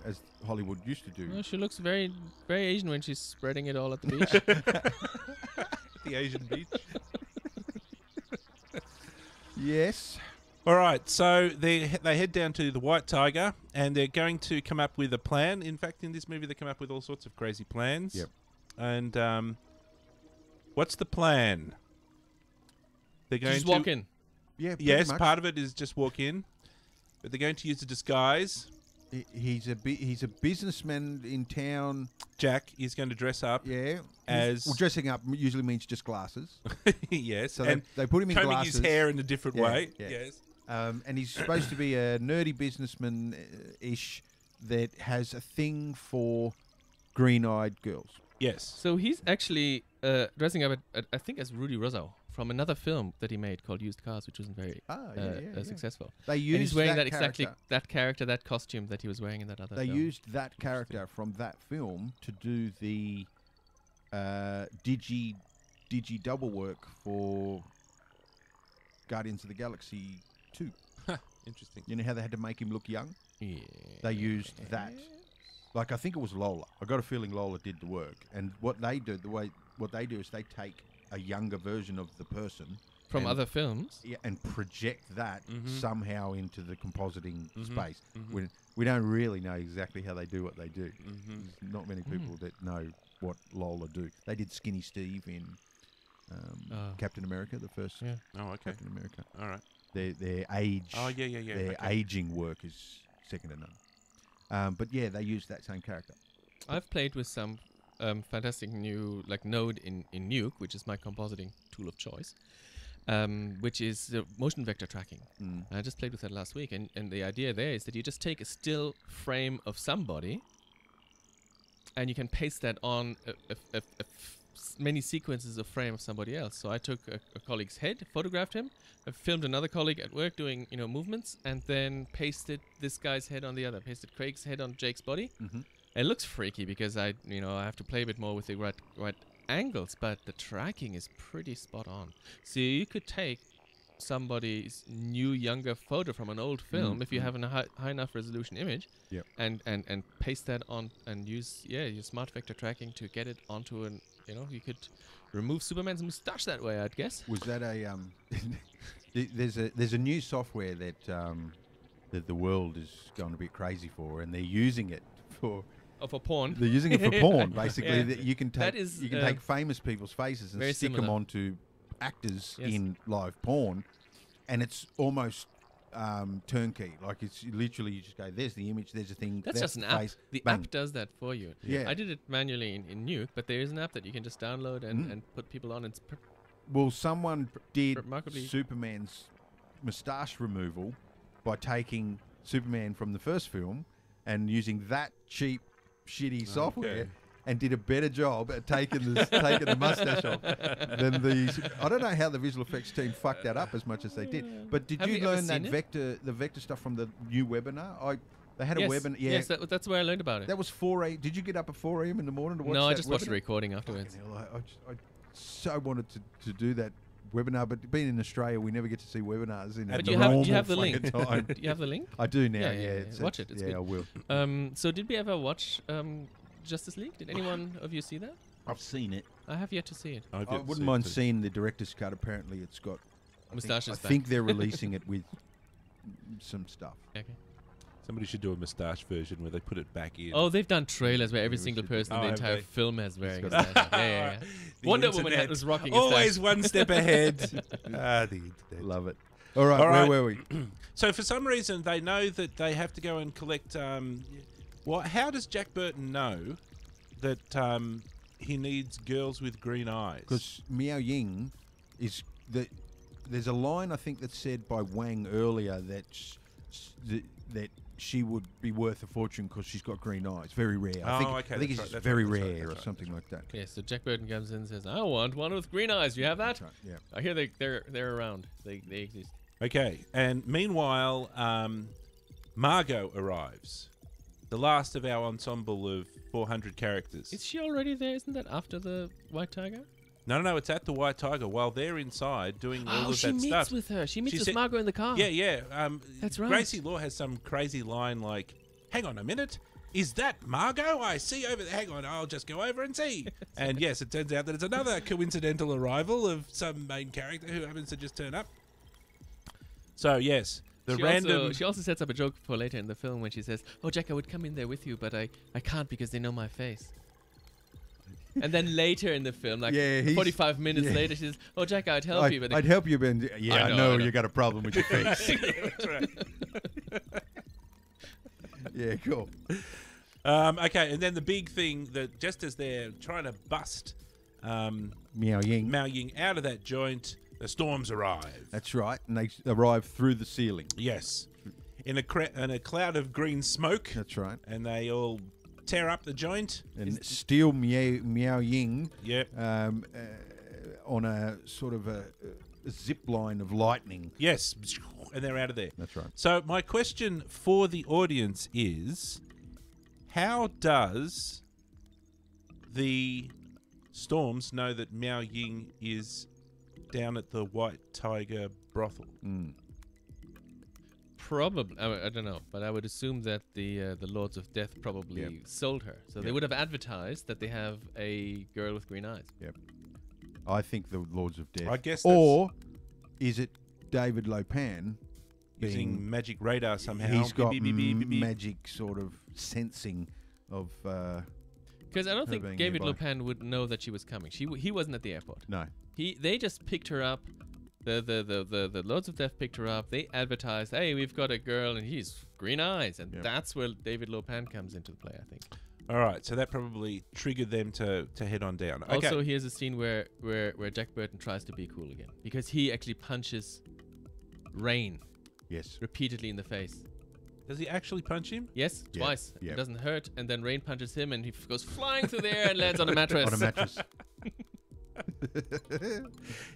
as Hollywood used to do. No, she looks very, very Asian when she's spreading it all at the beach. The Asian beach. Yes. All right, so they head down to the White Tiger, and they're going to come up with a plan. In fact, in this movie, they come up with all sorts of crazy plans. Yep. And what's the plan? They're going Just to walk in. Yeah. pretty Yes, much. part of it is just walk in, but they're going to use a disguise. He's a businessman in town. Jack is going to dress up. Yeah. As- well, dressing up usually means just glasses. Yes, So and they put him in combing glasses. his hair in a different Yeah, way. yeah. Yes. And he's supposed to be a nerdy businessman-ish that has a thing for green-eyed girls. Yes. So he's actually dressing up, I think, as Rudy Rosso from another film that he made called Used Cars, which wasn't very successful. They And used he's wearing that character, that costume that he was wearing in that other They film. used that character from that film to do the digi double work for Guardians of the Galaxy 2. Interesting. You know how they had to make him look young? Yeah. They used that. Like, I think it was Lola. I got a feeling Lola did the work. And what they do is they take a younger version of the person From and- other films. yeah, and project that somehow into the compositing Mhm. space. Mhm. We don't really know exactly how they do what they do. Mm-hmm. There's not many people that know what Lola do. They did Skinny Steve in Captain America, the first Yeah. Oh, okay. Captain America. All right. Their age, Oh, yeah. their Okay. aging work is second to none. But yeah, they used that same character. I've played with some fantastic new Node in Nuke, which is my compositing tool of choice, which is motion vector tracking. I just played with that last week, and the idea there is that you just take a still frame of somebody, and you can paste that on many sequences of frame of somebody else. So I took a colleague's head, photographed him, I filmed another colleague at work doing movements, and then pasted this guy's head on the other. Pasted Craig's head on Jake's body. Mhm. It looks freaky because I have to play a bit more with the right angles, but the tracking is pretty spot on. So you could take somebody's new, younger photo from an old film, if you have a high enough resolution image, Yep. and paste that on and use your smart vector tracking to get it onto an, you could remove Superman's moustache that way, I'd guess. Was that a there's a new software that that the world is going a bit crazy for, and they're using it for. Oh, for porn. They're using it for porn, basically. Yeah. That you can take take famous people's faces and very stick them similar. onto actors Yes. in live porn, and it's almost turnkey. Like it's literally you just go, "There's the image. There's a thing." That's just an app. face, The bang. app does that for you. Yeah. I did it manually in Nuke, but there is an app that you can just download and put people on. It's Well, someone did remarkably- Superman's moustache removal by taking Superman from the first film and using that cheap, shitty software, and did a better job at taking the mustache off than the. I don't know how the visual effects team fucked that up as much as they did. But did Have you you ever learn that seen it? the vector stuff from the new webinar? They had a yes, webinar. Yeah, yes, that's where I learned about it. that was 4 a.m. Did you get up at 4 a.m. in the morning to watch? No, that I just watched the webinar? recording afterwards. Fucking hell, I so wanted to do that webinar, but being in Australia, we never get to see webinars in. But the do you have normal the link? fucking time. Do you have the link? I do now. Yeah, Yeah, yeah, it's- watch it, it's yeah, good. I will. So did we ever watch Justice League? Did anyone of you see that? I've seen it. I have yet to see it. I've I yet to wouldn't see mind it too. seeing the director's cut. Apparently, it's got Moustaches I back. think they're releasing it with some stuff. Okay. Somebody should do a moustache version where they put it back in. Oh, they've done trailers where every we single should- person in Oh, the have entire they? film has wearing a got- moustache. Yeah. The Wonder Woman internet. was rocking a Always stash. one step ahead. The internet. Love it. All right, All right. where were we? So for some reason they know that they have to go and collect. How does Jack Burton know that he needs girls with green eyes? Because Miao Ying is the. There's a line I think that's said by Wang earlier that she would be worth a fortune because she's got green eyes. Very rare. Oh, I think, okay, I think that's it's right, very that's right, rare that's or right, something like that. Yeah, so Jack Burton comes in and says, "I want one with green eyes. Do you have that?" That's right, yeah. I hear they're around. They exist. Okay, and meanwhile, Margot arrives, the last of our ensemble of 400 characters. Is she already there? Isn't that after the White Tiger? No, it's at the White Tiger while they're inside doing all of she that meets stuff. with her. She meets She with said- Margot in the car. Yeah. That's right. Gracie Law has some crazy line like, "Hang on a minute, is that Margot? I see over there. Hang on, I'll just go over and see." And yes, it turns out that it's another coincidental arrival of some main character who happens to just turn up. So yes, She also sets up a joke for later in the film when she says, "Oh, Jack, I would come in there with you, but I can't because they know my face." And then later in the film, like Yeah, he's- 45 minutes yeah. later, she says, "Oh, Jack, I'd help you, but I'd help you, Ben. Yeah, I I know, know I know. you got a problem with your face. That's right. Yeah, cool. Okay, and then the big thing that just as they're trying to bust Miao Ying. Mao Ying out of that joint, the storms arrive. That's right, and they arrive through the ceiling. Yes, in a cloud of green smoke, That's right. and they all tear up the joint. And steal Miao Ying Yep. on a sort of a zip line of lightning. Yes, and they're out of there. That's right. So my question for the audience is, how does the Storms know that Miao Ying is down at the White Tiger brothel? probably I don't know, but I would assume that the Lords of Death probably Yep. sold her, so they Yep. would have advertised that they have a girl with green eyes. Yep. I think the Lords of Death. I guess Or is it David Lopan using being... magic radar somehow. He's got Beep, beep, beep, beep, beep. magic sort of sensing of... Because I don't Her think being David nearby. Lopan would know that she was coming. He wasn't at the airport. no. They just picked her up. The Lords of Death picked her up. They advertised, "Hey, we've got a girl, and he's green eyes," and Yep. that's where David Lopan comes into the play, I think. All right, so that probably triggered them to head on down. Okay. Also, here's a scene where Jack Burton tries to be cool again because he actually punches Rain Yes. repeatedly in the face. Does he actually punch him? Yes, Yeah, twice. yeah. It doesn't hurt, and then Rain punches him, and he goes flying through the air and lands on a mattress. On a mattress.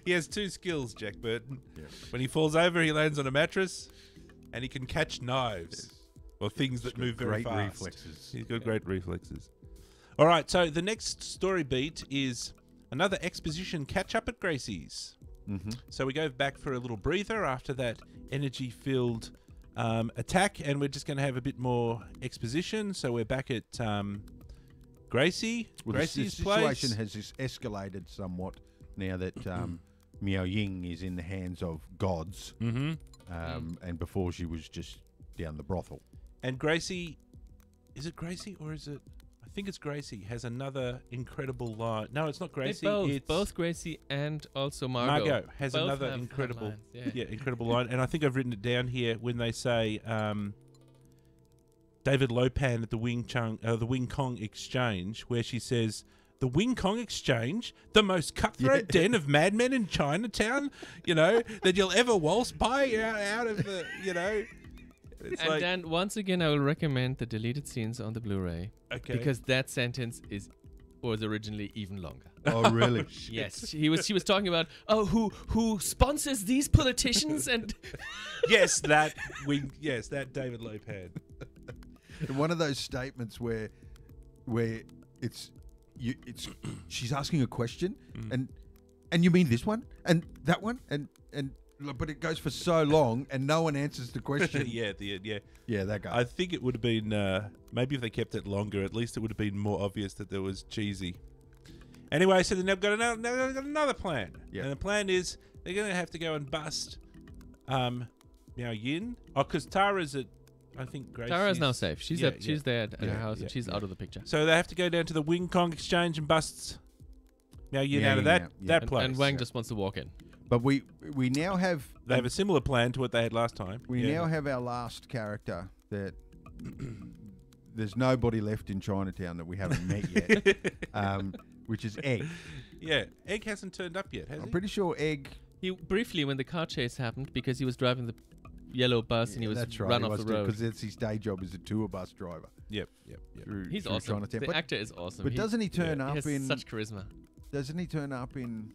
He has two skills, Jack Burton. Yeah. When he falls over, he lands on a mattress, and he can catch knives or things that move very Great fast. reflexes. He's got great reflexes. All right, so the next story beat is another exposition catch-up at Gracie's. So we go back for a little breather after that energy-filled attack, and we're just going to have a bit more exposition. So we're back at Gracie. Well, Gracie's the place. situation has escalated somewhat now that Miao Ying is in the hands of gods, and before she was just down the brothel. And Gracie, is it Gracie or is it? I think it's Gracie. Has another incredible line. No, it's not Gracie. It's Both Gracie and also Margot. Margot has Both another have incredible, lines, incredible line. And I think I've written it down here when they say David Lopan at the Wing Kong Exchange, where she says, "The Wing Kong Exchange, the most cutthroat den of madmen in Chinatown, that you'll ever waltz by out of the, It's And Dan, once again, I will recommend the deleted scenes on the Blu-ray. Okay. Because that sentence was originally even longer. Oh, really? Yes, she was talking about who sponsors these politicians and that David Lopan. And one of those statements where she's asking a question and you mean this one and that one and but it goes for so long and no one answers the question. Yeah, that guy. I think it would have been maybe if they kept it longer, at least it would have been more obvious that there was cheesy. Anyway, so they've got another plan. Yep. And the plan is they're going to have to go and bust Miao Yin. Oh, because Tara's at, I think Tara's now safe. She's there at her house yeah, and she's out of the picture. So they have to go down to the Wing Kong Exchange and bust Miao Yin out of that place. And Wang just wants to walk in. But we now have... They have a similar plan to what they had last time. We now have our last character that... there's nobody left in Chinatown that we haven't met yet, which is Egg. Yeah, Egg hasn't turned up yet, has he? I'm pretty sure Egg... He briefly, when the car chase happened, because he was driving the yellow bus and he was run off the road. Because that's his day job as a tour bus driver. Yep. He's through awesome. Chinatown. The actor is awesome. But doesn't he turn he up has in... such charisma. Doesn't he turn up in...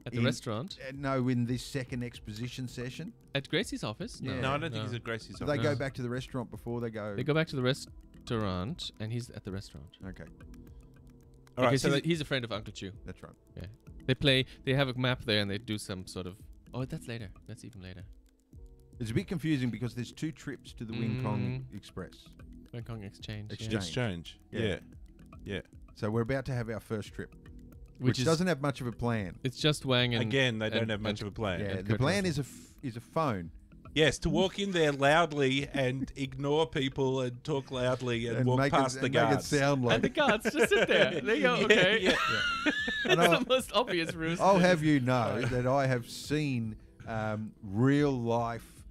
At the restaurant? No, in this second exposition session. At Gracie's office? Yeah. No, I don't think he's at Gracie's So office. they go back to the restaurant before they go... They go back to the restaurant and he's at the restaurant. Okay. All right, because so he's a friend of Uncle Chu. That's right. Yeah. They have a map there and they do some sort of... Oh, that's later. That's even later. It's a bit confusing because there's two trips to the Wing Kong Express. Wing Kong Exchange. Exchange. Yeah. So we're about to have our first trip. Which doesn't have much of a plan. It's just Wang and... Again, they don't have much of a plan. Yeah, the plan is a phone. Yes, to walk in there loudly and ignore people and talk loudly and walk past the guards. Make it sound like... And the guards just sit there. They go, okay. Yeah. It's the most obvious ruse. I'll have you know that I have seen real life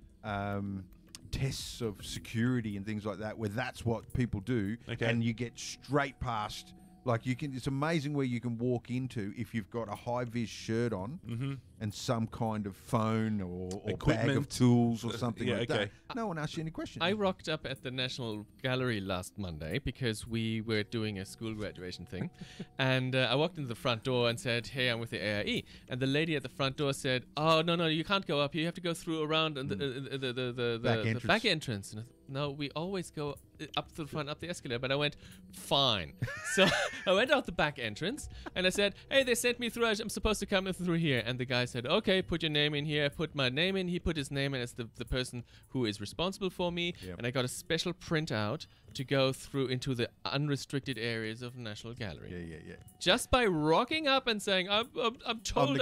tests of security and things like that where that's what people do, and you get straight past. Like it's amazing where you can walk into if you've got a high-vis shirt on and some kind of phone or bag of tools or something like that. No one asks you any questions. I rocked up at the National Gallery last Monday because we were doing a school graduation thing. And I walked into the front door and said, "Hey, I'm with the AIE." And the lady at the front door said, "Oh, no, you can't go up. You have to go through around and the back entrance." And I thought, no, we always go up to the front, up the escalator. But I went, fine. So I went out the back entrance and I said, "Hey, they sent me through. I'm supposed to come in through here." And the guy said, "Okay, put your name in here." I put my name in. He put his name in as the person who is responsible for me. And I got a special printout to go through into the unrestricted areas of National Gallery. Yeah. Just by rocking up and saying, I'm told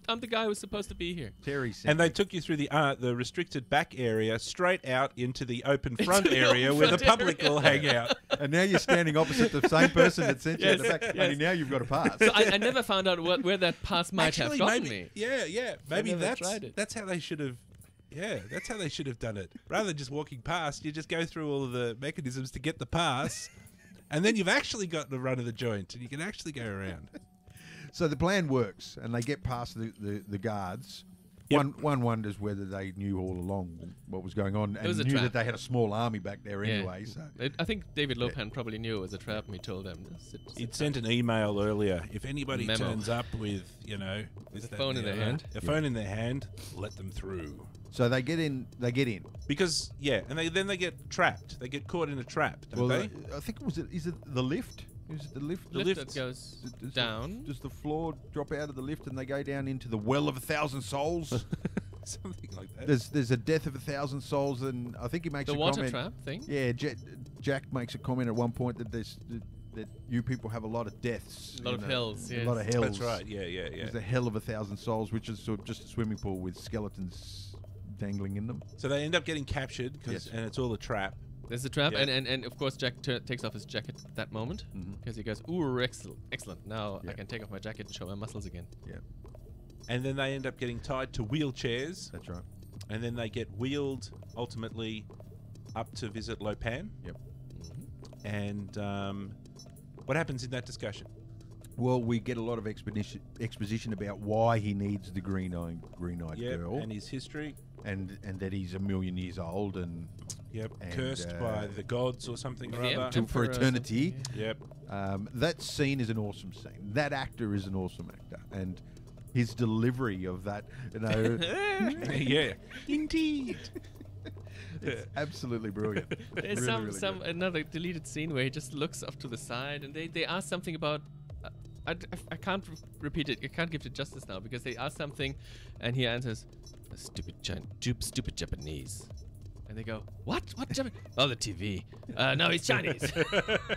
I'm the guy who's supposed to be here. Terry said. And they took you through the restricted back area straight out into the open front area where the public will hang out. And now you're standing opposite the same person that sent you at the back. Only now you've got a pass. So I never found out where that pass might have gotten me. Yeah. Maybe that's how they should have. Yeah, that's how they should have done it. Rather than just walking past, you just go through all of the mechanisms to get the pass, and then you've actually got the run of the joint, and you can actually go around. So the plan works, and they get past the guards. Yep. One wonders whether they knew all along what was going on and knew that they had a small army back there anyway. So I think David Lopan probably knew it was a trap, and he told them. He'd sent an email earlier. If anybody turns up with, with a phone in their hand, phone in their hand, let them through. So they get in. Because and then they get trapped. They get caught in a trap, don't they? I think is it the lift? Is it the lift? The lift that goes down. Does the floor drop out of the lift and they go down into the well of 1,000 souls? Something like that. There's a death of 1,000 souls, and I think he makes The a water comment. trap thing. Yeah, Jack makes a comment at one point that that you people have a lot of deaths. A lot of hells, A yes. lot of hells. That's right. Yeah. There's a hell of 1,000 souls, which is sort of just a swimming pool with skeletons dangling in them. So they end up getting captured, Yes. and it's all a trap. There's a trap, Yeah. and of course Jack takes off his jacket at that moment because he goes, "Ooh, excellent! Now I Yeah. can take off my jacket and show my muscles again." Yeah, And then they end up getting tied to wheelchairs, that's right. and then they get wheeled ultimately up to visit Lopan. Yep. And what happens in that discussion? Well, we get a lot of exposition about why he needs the green-eyed girl, and his history. and that he's a million years old and Yep, And, cursed by the gods or something or Yeah, other. for Emperor or eternity. something, Yep. That scene is an awesome scene. That actor is an awesome actor, and his delivery of that, Yeah. Indeed. it's absolutely brilliant. There's Really, really good. another deleted scene where he just looks off to the side and they ask something about. I can't repeat it. I can't give it justice now because they ask something, and he answers, "Stupid Japanese." And they go, "What? What Japanese?" "Oh, the TV. No, he's Chinese."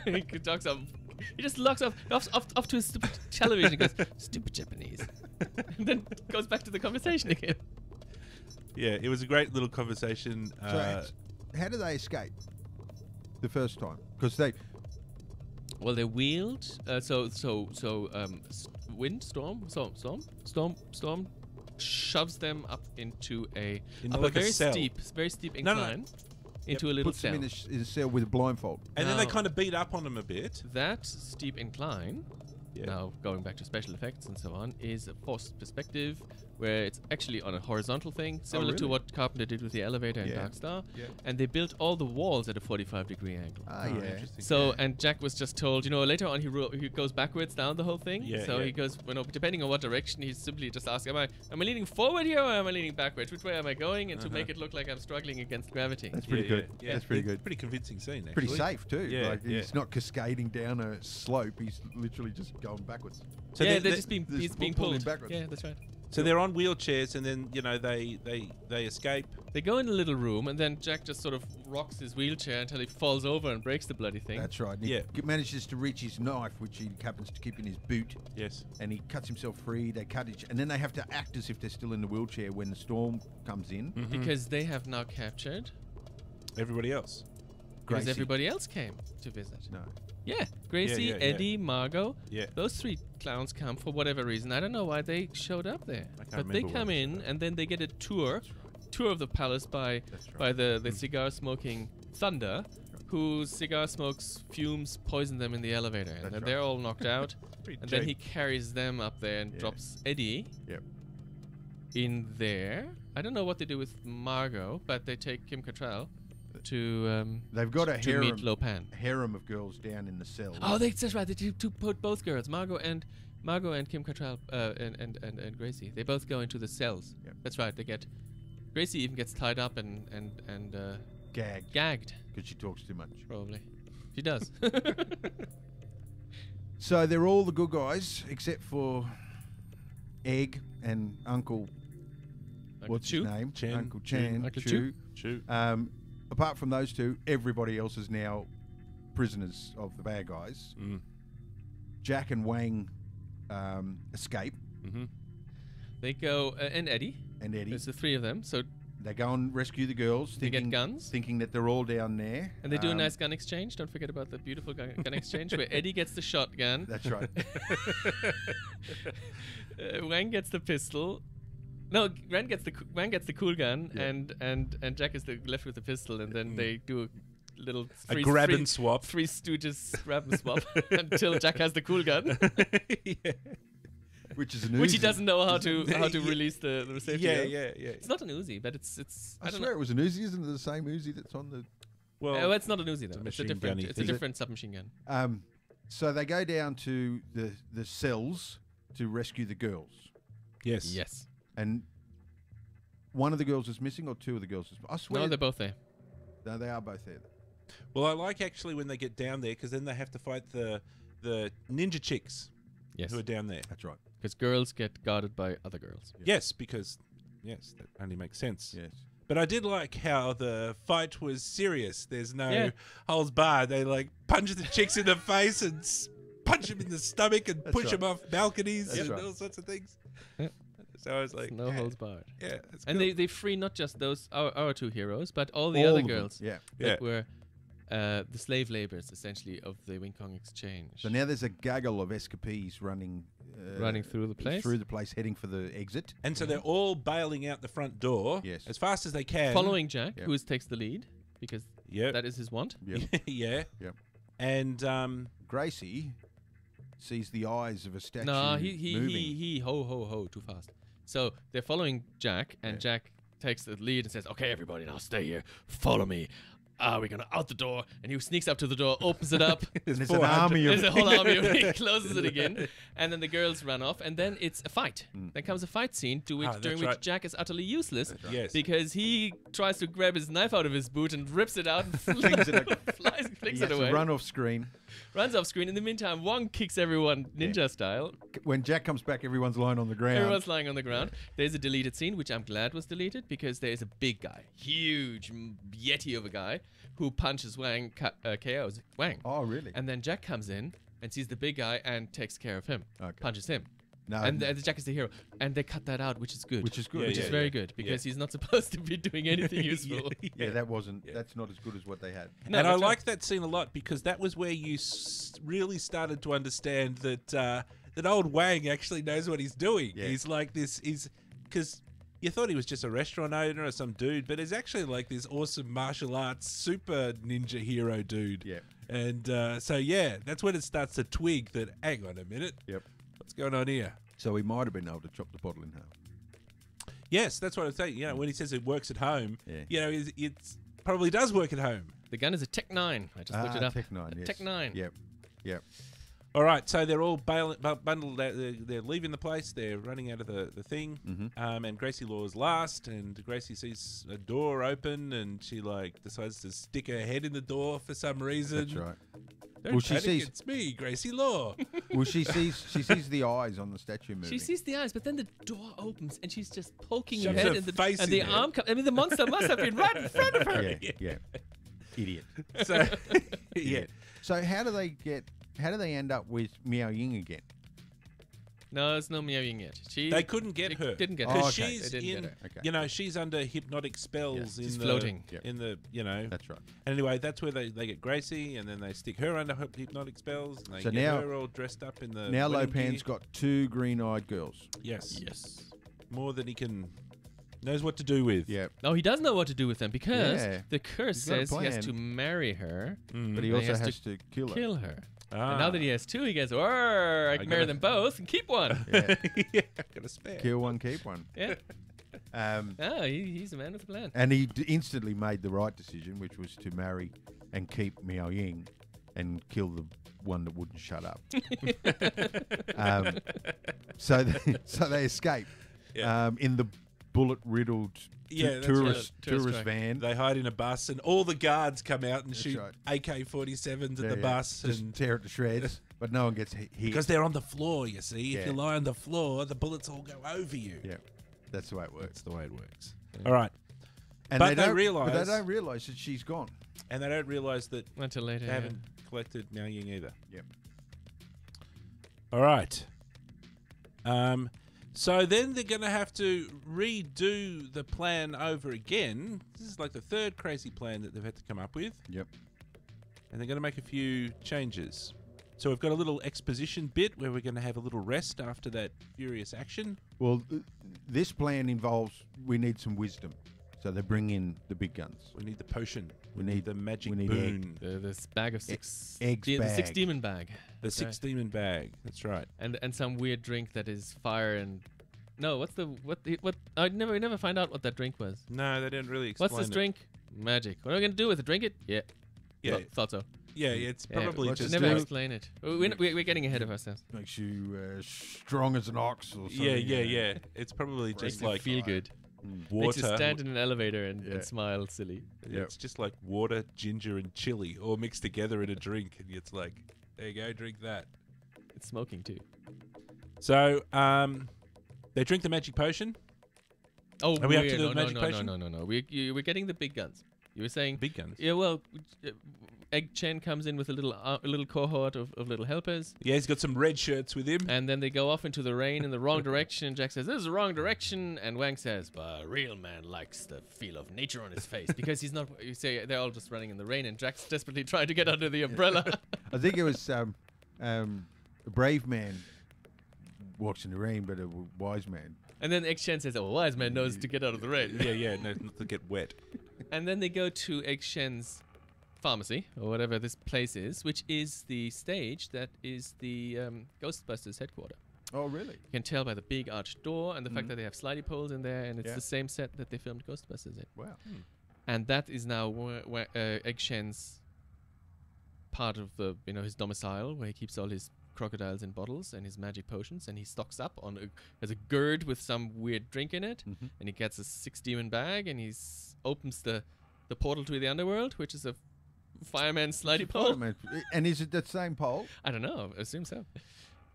He talks off. He just locks off to his stupid television and goes, "Stupid Japanese," and then goes back to the conversation again. Yeah, it was a great little conversation. So how do they escape the first time? Because they Well, they wheeled. Storm shoves them up into a Into up like a a very cell. steep No, no. incline into a little puts cell. them in a cell with a blindfold. and then they Now- kind of beat up on him a bit. That steep incline, Yeah. now going back to special effects and so on, is a forced perspective where it's actually on a horizontal thing, similar to really? what Carpenter did with the elevator in Yeah. Dark Star. Yeah. And they built all the walls at a 45-degree angle. Ah, Oh, yeah. interesting. So, and Jack was just told, later on he goes backwards down the whole thing. Yeah, So yeah. he goes, depending on what direction, he's simply just asking, am I leaning forward here or am I leaning backwards? Which way am I going? And to make it look like I'm struggling against gravity. That's pretty good. Yeah. That's pretty It's good. Pretty convincing scene, actually. Pretty safe too. Yeah, Like yeah. he's not cascading down a slope. He's literally just going backwards. So yeah, they- they're they- just being, they're he's just being pulling pulled. backwards. Yeah, that's right. So they're on wheelchairs, and then they escape. They go in a little room, and then Jack just sort of rocks his wheelchair until he falls over and breaks the bloody thing. That's right. And he Yeah. manages to reach his knife, which he happens to keep in his boot, Yes. and he cuts himself free. They cut each, and then they have to act as if they're still in the wheelchair when the storm comes in. Because they have now captured. Everybody else. Because Gracie. everybody else came to visit. No. Yeah, Gracie, yeah, yeah. Eddie, Margot. Yeah. Those three clowns come for whatever reason. I don't know why they showed up there. I can't But they remember why come they in showed up. and then they get a tour of the palace by That's right. by the cigar smoking Thunder, whose cigar smokes fumes poison them in the elevator. And That's then right. they're all knocked out. Pretty And then he cheap. carries them up there and Yeah. drops Eddie Yep. in there. I don't know what they do with Margot, but they take Kim Cattrall to They've got a to meet harem, Lopan. harem of girls down in the cell. Oh, that's right. They to put both girls, Margot and Kim Cattrall, and Gracie. They both go into the cells. Yep. That's right. They get Gracie even gets tied up and gagged gagged. because she talks too much. Probably, she does. So they're all the good guys except for Egg and Uncle. What's Chu? his name? Chen. Uncle Chan. Uncle Chu. Shoot. Apart from those two, everybody else is now prisoners of the bad guys. Mm. Jack and Wang escape, Mm-hmm. They go and Eddie. and Eddie. There's the three of them. So They go and rescue the girls, they thinking, get guns. thinking that they're all down there. And they do a nice gun exchange. Don't forget about the beautiful gun exchange where Eddie gets the shotgun. That's right. Wang gets the pistol. No, Wang gets the cool gun, Yeah. and Jack is left with the pistol, and then they do a little A grab and swap. Three Stooges grab and swap until Jack has the cool gun, Yeah. Which is an which he Uzi. doesn't know how to release the safety. Yeah, of. yeah, yeah. It's not an Uzi, but it's. I don't swear know. it was an Uzi. Isn't it the same Uzi that's on the? Oh, it's not an Uzi though. a It's a machine different. gun-y It's a thing. different submachine gun. So they go down to the cells to rescue the girls, Yes. Yes. and one of the girls is missing, or two of the girls is. I swear. No, they're both there. No, they are both there. Well, I like actually when they get down there because then they have to fight the the ninja chicks Yes, who are down there. That's right. because girls get guarded by other girls. Yes, because that only makes sense. Yes. But I did like how the fight was serious. There's no Yeah. holds barred. They like punch the chicks in the face and punch them in the stomach and That's push right. them off balconies That's and right. all sorts of things. Yeah. So I was like, No holds barred. Yeah, that's And cool. they free not just those our two heroes, but all the All other of them. girls Yeah. that were the slave laborers, essentially, of the Wing Kong exchange. So now there's a gaggle of escapees running Through the place? through the place, heading for the exit. And so they're all bailing out the front door Yes. as fast as they can. Following Jack, Yep. who takes the lead, because Yep. that is his want. Yep. yeah. Yep. And Gracie sees the eyes of a statue No, moving. he ho, too fast. So they're following Jack, and Yeah. Jack takes the lead and says, "Okay, everybody, now stay here. Follow me. We're gonna out the door." And he sneaks up to the door, opens it up. And there's 400. an army of There's a whole army of it. He closes it again, and then the girls run off, and then it's a fight. Then comes a fight scene during that's which right. Jack is utterly useless Yes. because he tries to grab his knife out of his boot and rips it out and Flings it flings He it has to away. run off screen. Runs off screen. In the meantime, Wong kicks everyone ninja style. When Jack comes back, everyone's lying on the ground. Everyone's lying on the ground. There's a deleted scene, which I'm glad was deleted because there is a big guy, huge yeti of a guy, who punches Wang, KOs Wang. Oh, really? And then Jack comes in and sees the big guy and takes care of him, Okay. punches him. No, And Jack is the hero. And they cut that out, which is good. which is good. Yeah, Which is yeah, very yeah. good because Yeah. he's not supposed to be doing anything useful. Yeah, that wasn't. That's not as good as what they had. No, and I that's right. liked that scene a lot because that was where you really started to understand that that old Wang actually knows what he's doing. Yeah. He's like this. He's because you thought he was just a restaurant owner or some dude, but he's actually like this awesome martial arts super ninja hero dude. Yeah. And so yeah, that's when it starts to twig that. Hang on a minute. Yep. What's going on here? So he might have been able to chop the bottle in half. Yes, that's what I'm saying. You know, when he says it works at home, Yeah. you know, it's probably does work at home. The gun is a Tech 9. I just looked it up. Tech 9, yes. Tech 9. Yep. Yep. All right, so they're all bundled out. They're leaving the place. They're running out of the thing. Mm-hmm. And Gracie Law's last, and Gracie sees a door open, and she like decides to stick her head in the door for some reason. That's right. Don't Well, she panic, sees- it's me, Gracie Law. Well, she sees the eyes on the statue moving. She sees the eyes, but then the door opens and she's just poking her Shoves head her in the face and in the there. arm. I mean, the monster must have been right in front of her. Yeah. Yeah. Idiot. so yeah, Idiot. So how do they end up with Miao Ying again? No, it's no Miao Ying yet. they couldn't get her. Didn't get Oh, her. Because okay. she's They didn't in, get her. Okay. you know, she's under hypnotic spells. Yeah. In She's the, floating. Yep. in the, you know. That's right. Anyway, that's where they get Gracie, and then they stick her under hypnotic spells, and they So get now- her all dressed up in the. Now wedding Lopan's gear. got 2 green-eyed girls. Yes, Yes. more than he can knows what to do with. Yeah. No, he does know what to do with them because Yeah. the curse He's got a says he has plan. to marry her, Mm. But he He also has to has to kill her. kill her. Ah. And now that he has 2, he goes, "Arr, I can marry gotta- them both and keep one." Yeah. yeah, got a spare. Kill one, keep one. Yeah. He's a man with a plan. And he instantly made the right decision, which was to marry and keep Miao Ying and kill the one that wouldn't shut up. So they escape Yeah. in the bullet-riddled Yeah, that's tourist right. Tourist truck. van. They hide in a bus, and all the guards come out and That's shoot right. AK-47s at Yeah, the yeah. bus, Just and tear it to shreds, but no one gets hit. because they're on the floor. You see, if Yeah. you lie on the floor, the bullets all go over you. Yeah, that's the way it works. That's the way it works. All right, And But they don't realise- But they don't realise that she's gone. and they don't realize that Until later. they yeah. haven't collected Miao Ying either. Yep. All right. So then they're going to have to redo the plan over again. This is like the 3rd crazy plan that they've had to come up with. Yep. And they're going to make a few changes. So we've got a little exposition bit where we're going to have a little rest after that furious action. Well, this plan involves we need some wisdom, so they bring in the big guns. We need the potion. We We need need- the magic we need boon. This bag of 6 eggs the 6 bag. demon bag. The That's 6 demon bag. That's right. And some weird drink that is fire and no, what's the what I never find out what that drink was. No, they didn't really explain What's this it. drink? Magic. What are we gonna do with it? Drink it? Yeah. Yeah, Thought so. yeah, it's Yeah, probably let's just never do- explain it. We're getting ahead of ourselves. Makes you strong as an ox or something. yeah. It's probably Makes just you like feel good. water. Makes you stand in an elevator and Yeah. smile silly. It's just like water, ginger, and chili all mixed together in a drink, and it's like There you go. Drink that. It's smoking too. So, they drink the magic potion. Oh, Are we up to weird. the no, magic no, potion? No. We're getting the big guns. You were saying Big guns. Yeah, well, Egg Chen comes in with a little cohort of little helpers, Yeah, he's got some red shirts with him. and then they go off into the rain in the wrong direction. Jack says, "This is the wrong direction," and Wang says, "But a real man likes the feel of nature on his face because he's not." You say they're all just running in the rain, and Jack's desperately trying to get under the umbrella. I think it was a brave man walks in the rain, but a wise man. And then Egg Shen says, "Oh, a wise man knows to get out of the rain." Yeah, no, not to get wet. And then they go to Egg Shen's pharmacy, or whatever this place is, which is the stage that is the Ghostbusters headquarter. Oh, really? You can tell by the big arched door and the fact that they have slidey poles in there, and it's Yeah. the same set that they filmed Ghostbusters in. Wow. And that is now where Egg Shen's part of the, his domicile, where he keeps all his crocodiles in bottles and his magic potions, and he stocks up on there's a gourd with some weird drink in it, and he gets a 6-demon bag, and he opens the portal to the underworld, which is a fireman slidey pole. Fireman. And is it that same pole? I don't know. I assume so.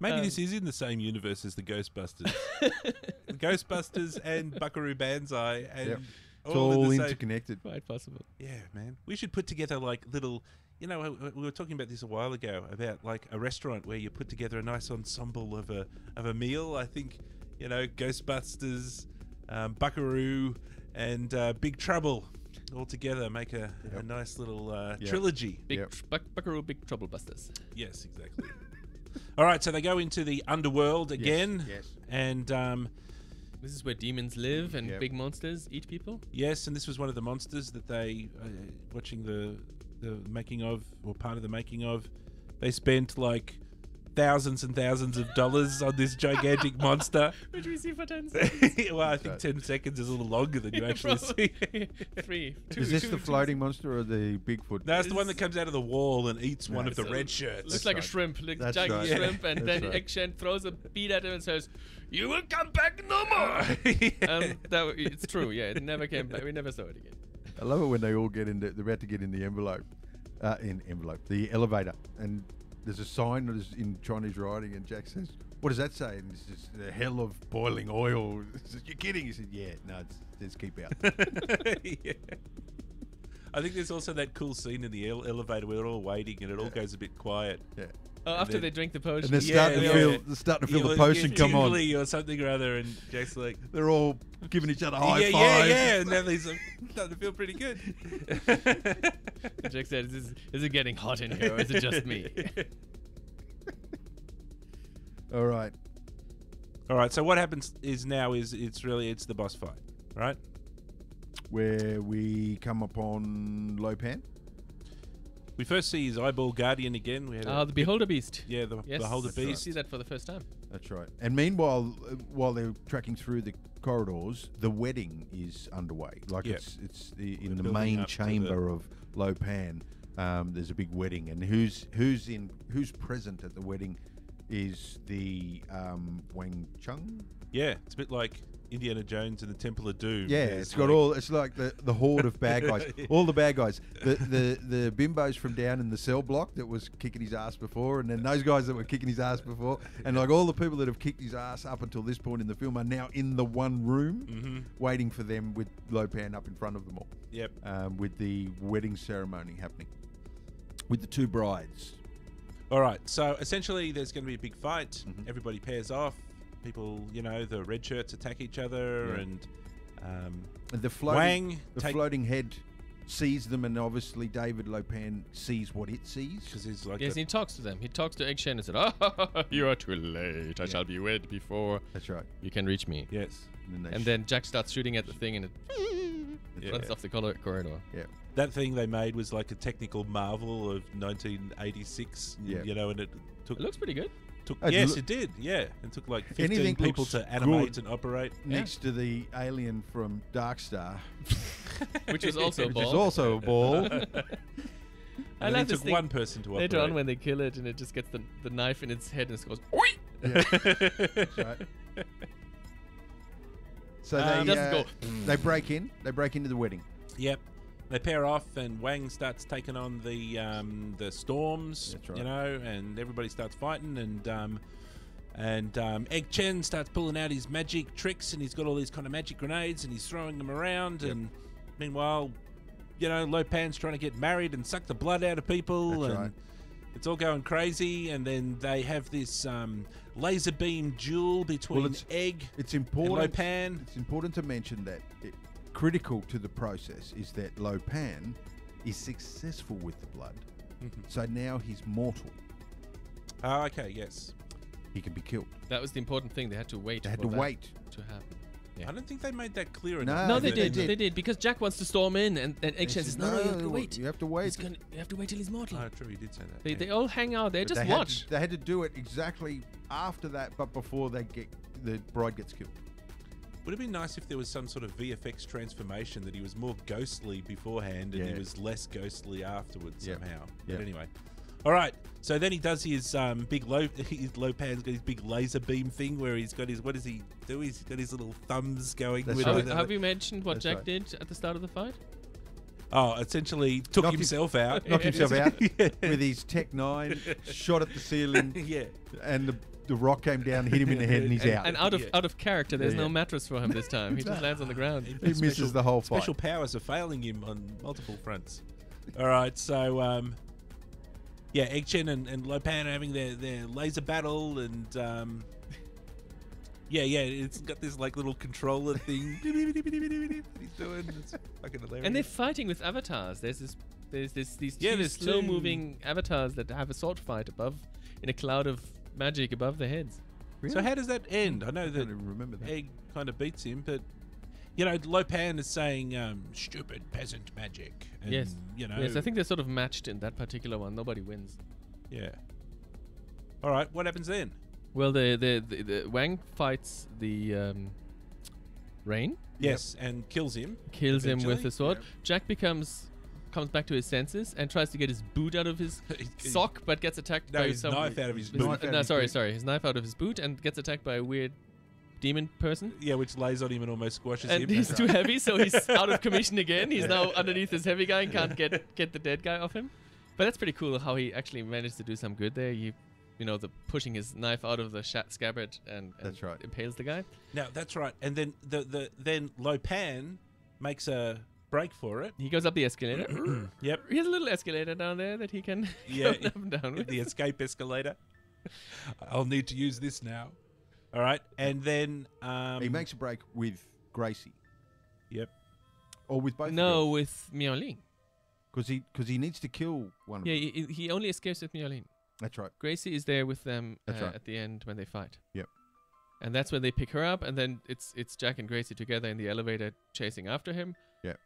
Maybe this is in the same universe as the Ghostbusters. The Ghostbusters and Buckaroo Banzai and Yep. It's all in all the same. interconnected. Quite possible. Yeah, man. We should put together like little. We were talking about this a while ago about like a restaurant where you put together a nice ensemble of a meal. I think Ghostbusters, Buckaroo, and Big Trouble all together make a nice little trilogy. Buckaroo Big Trouble Busters. Yes, exactly. All right, so they go into the underworld again. Yes. And This is where demons live and Yep. big monsters eat people. yes, and this was one of the monsters that they, watching the making of, or part of the making of, they spent like thousands and thousands of dollars on this gigantic monster. Which we see for 10 seconds. Well, I think 10 seconds is a little longer than you actually see. Is this the floating monster or the Bigfoot? That's the one that comes out of the wall and eats one of the it's red shirts. Looks like a shrimp, like a That's giant right. shrimp, and That's then right. Egg Shen throws a bead at him and says, "You will come back no more." It's true, yeah. It never came back. We never saw it again. I love it when they all get in. They're about to get in the the elevator, and there's a sign that is in Chinese writing, and Jack says, "What does that say?" And it's just the hell of boiling oil. He says, "You're kidding?" He said, "Yeah, no, it's keep out." Yeah. I think there's also that cool scene in the elevator where they're all waiting and it all goes a bit quiet. Yeah. Oh, after they drink the potion. And they're starting to feel the potion come on. Or something or other, and Jack's like, They're all giving each other high fives. yeah, and now he's starting to feel pretty good. Jack said, is it getting hot in here, or is it just me? All right. All right, so what happens is it's the boss fight, right? Where we come upon Lopan. We first see his eyeball guardian again. We had The Beholder Beast. the Yes, Beholder you Beast. see that for the first time. That's right. And meanwhile, while they're tracking through the corridors, the wedding is underway. Like Yep. it's in the building main up to chamber of Lopan. There's a big wedding, and who's present at the wedding is the Wang Chung. Yeah, it's a bit like Indiana Jones and the Temple of Doom. Yeah, There's it's got all. It's like the horde of bad guys. All the bad guys. The bimbos from down in the cell block that was kicking his ass before, and then those guys that were kicking his ass before, and like all the people that have kicked his ass up until this point in the film are now in the one room, waiting for them with Lopan up in front of them all. Yep. With the wedding ceremony happening, with the two brides. All right, so essentially there's going to be a big fight. Everybody pairs off. People, the red shirts attack each other, Yeah. and And the floating head sees them, and obviously David Lopan sees what it sees. because he's like, Yes, he talks to them. He talks to Egg Shen and said, you are too late. I shall be wed before That's right. you can reach me. yes, And then Jack starts shooting at the thing, and it runs off the corridor. Yeah. that thing they made was like a technical marvel of 1986. Yeah. And it took. It looks pretty good. It did. Yeah, it took like 15 Anything people looks to animate good and operate. Next to the alien from Dark Star, Which is also a which ball. is also a ball. I And love it this took thing. one person to operate. Later on, when they kill it, and it just gets the knife in its head, and it goes, Oi! Yeah. That's right. So Doesn't go. they break in. They break into the wedding. Yep. they pair off, and Wang starts taking on the storms. That's right. You know, and everybody starts fighting, and Egg Chen starts pulling out his magic tricks, and he's got all these kind of magic grenades, and he's throwing them around. Yep. And meanwhile, you know, Lo Pan's trying to get married and suck the blood out of people. That's and right. it's all going crazy. And then they have this laser beam duel between Egg It's and Lo important. Pan. It's important to mention that critical to the process is that Lo Pan is successful with the blood. So now he's mortal. Oh, okay, yes. He can be killed. That was the important thing. They had to wait. They had for to that wait. to happen. Yeah. I don't think they made that clear No, enough. No, they they did. did. They did because Jack wants to storm in, and Egg Chen says, "No, you have to wait. You have to wait. You have to wait till he's mortal." Oh, true, you did say that. They, yeah. they all hang out there. But Just they had watch. they had to do it exactly after that, but before the bride gets killed. Would it be nice if there was some sort of VFX transformation that he was more ghostly beforehand and he Yeah. was less ghostly afterwards Yep. somehow? Yep. But anyway. All right. So then he does his big Lo Pan's got his big laser beam thing where he's got his, what does he do? He's got his little thumbs going That's with right. it. Have you mentioned what That's Jack right. did at the start of the fight? Oh, essentially took Knocked himself out. Knocked himself out Yeah. with his Tech 9, shot at the ceiling, Yeah. and the rock came down, hit him in the head, and he's out. And out of character, there's Yeah. no mattress for him this time. He just lands on the ground. He misses the whole fight. Special powers are failing him on multiple fronts. All right, so yeah, Egg Chen and Lo Pan are having their laser battle, and yeah, it's got this like little controller thing. He's doing. It's fucking hilarious. And they're fighting with avatars. There's these Yeah, two there's two- slow-moving avatars that have a sword fight above in a cloud of magic above their heads. So how does that end? I know I that don't even remember that. Egg kind of beats him, but you know, Lo Pan is saying stupid peasant magic. And, Yes. You know. Yes, I think they're sort of matched in that particular one. Nobody wins. Yeah. All right. What happens then? Well, the Wang fights the Rain, Yes, and kills him. kills him with Eventually, a sword. yeah. Jack comes back to his senses and tries to get his boot out of his sock, but gets attacked No, by his some knife out of his his- boot. Knife out of No, his sorry, boot. his knife out of his boot and gets attacked by a weird demon person. Yeah, which lays on him and almost squashes And him. he's That's too right. heavy, so he's out of commission again. He's now underneath this heavy guy and can't get the dead guy off him. But that's pretty cool how he actually managed to do some good there. You know, the pushing his knife out of the scabbard and That's right. impales the guy. No, that's right. And then then Lo Pan makes a break for it. He goes up the escalator. Yep. He has a little escalator down there that he can Yeah, go up and down with. The escape escalator. I'll need to use this now. All right, and then He makes a break with Gracie, Yep. or with both. No, with Miao Ling. because he needs to kill one of Yeah, them. he only escapes with Miao Ling. That's right. Gracie is there with them That's right. at the end when they fight. Yep. And that's when they pick her up, and then it's Jack and Gracie together in the elevator chasing after him. Yep.